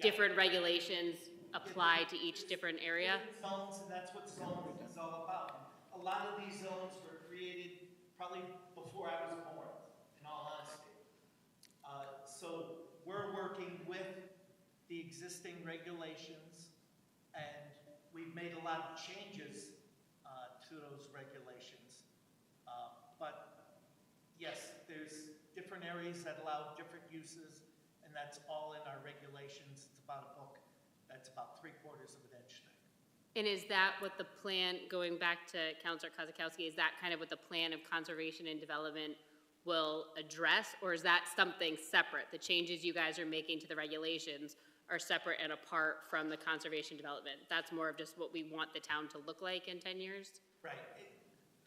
different regulations apply to each different area? Zones, and that's what zoning is all about. A lot of these zones were created probably before I was born, in all honesty. So we're working with the existing regulations, and we've made a lot of changes to those regulations. But yes, there's different areas that allow different uses, and that's all in our regulations. It's about a book that's about 3/4 of an inch thick. And is that what the plan, going back to Councilor Kozakowski, is that kind of what the plan of conservation and development will address? Or is that something separate? The changes you guys are making to the regulations are separate and apart from the conservation development? That's more of just what we want the town to look like in 10 years? Right.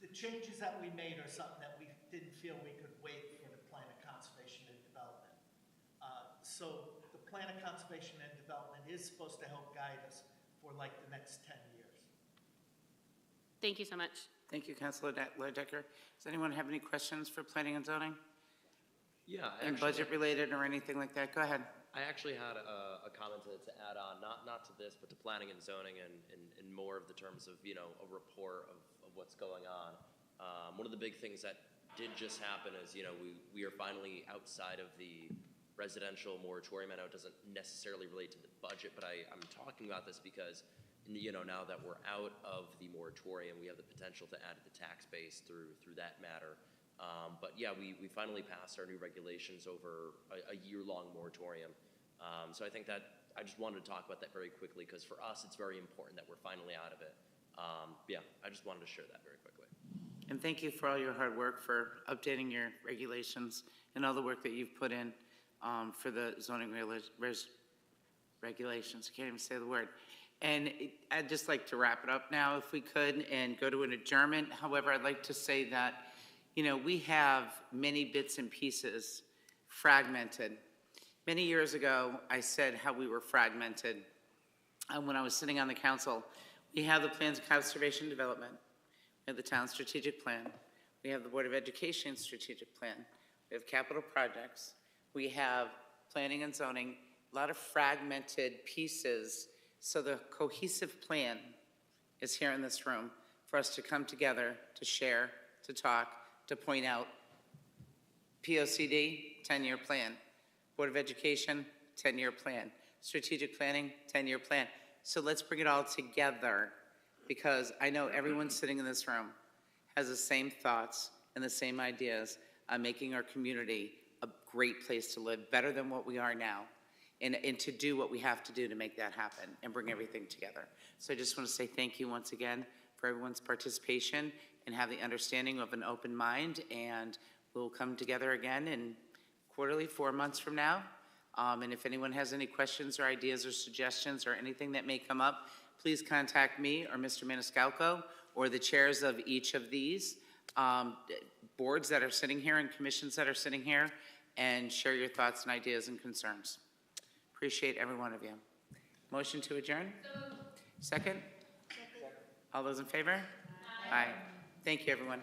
The changes that we made are something that we didn't feel we could wait for the plan of conservation and development. So the plan of conservation and development is supposed to help guide us for like the next 10 years. Thank you so much. Thank you, Councilor Leddecker. Does anyone have any questions for planning and zoning? Yeah. And budget related or anything like that? Go ahead. I actually had a comment to add on, not to this, but to planning and zoning and more of the terms of, a report of what's going on. One of the big things that did just happen is, we are finally outside of the residential moratorium. I know it doesn't necessarily relate to the budget, but I'm talking about this because in now that we're out of the moratorium, we have the potential to add to the tax base through that matter. But yeah, we finally passed our new regulations over a year-long moratorium. So I think that I just wanted to talk about that very quickly because for us, it's very important that we're finally out of it. Yeah, I just wanted to share that very quickly. And thank you for all your hard work for updating your regulations and all the work that you've put in for the zoning regulations. I can't even say the word. And I'd just like to wrap it up now if we could and go to an adjournment. However, I'd like to say that, we have many bits and pieces fragmented. Many years ago, I said how we were fragmented. When I was sitting on the council, we have the plans of conservation development. We have the town strategic plan. We have the Board of Education strategic plan. We have capital projects. We have planning and zoning, a lot of fragmented pieces. So the cohesive plan is here in this room for us to come together, to share, to talk, to point out POCD, 10-year plan. Board of Education, 10-year plan. Strategic planning, 10-year plan. So let's bring it all together because I know everyone sitting in this room has the same thoughts and the same ideas on making our community a great place to live, better than what we are now, and to do what we have to do to make that happen and bring everything together. So I just want to say thank you once again for everyone's participation and have the understanding of an open mind, and we'll come together again in quarterly, 4 months from now. And if anyone has any questions or ideas or suggestions or anything that may come up, please contact me or Mr. Maniscalco or the chairs of each of these boards that are sitting here and commissions that are sitting here, and share your thoughts and ideas and concerns. Appreciate every one of you. Motion to adjourn? Second? All those in favor? Aye. Thank you, everyone.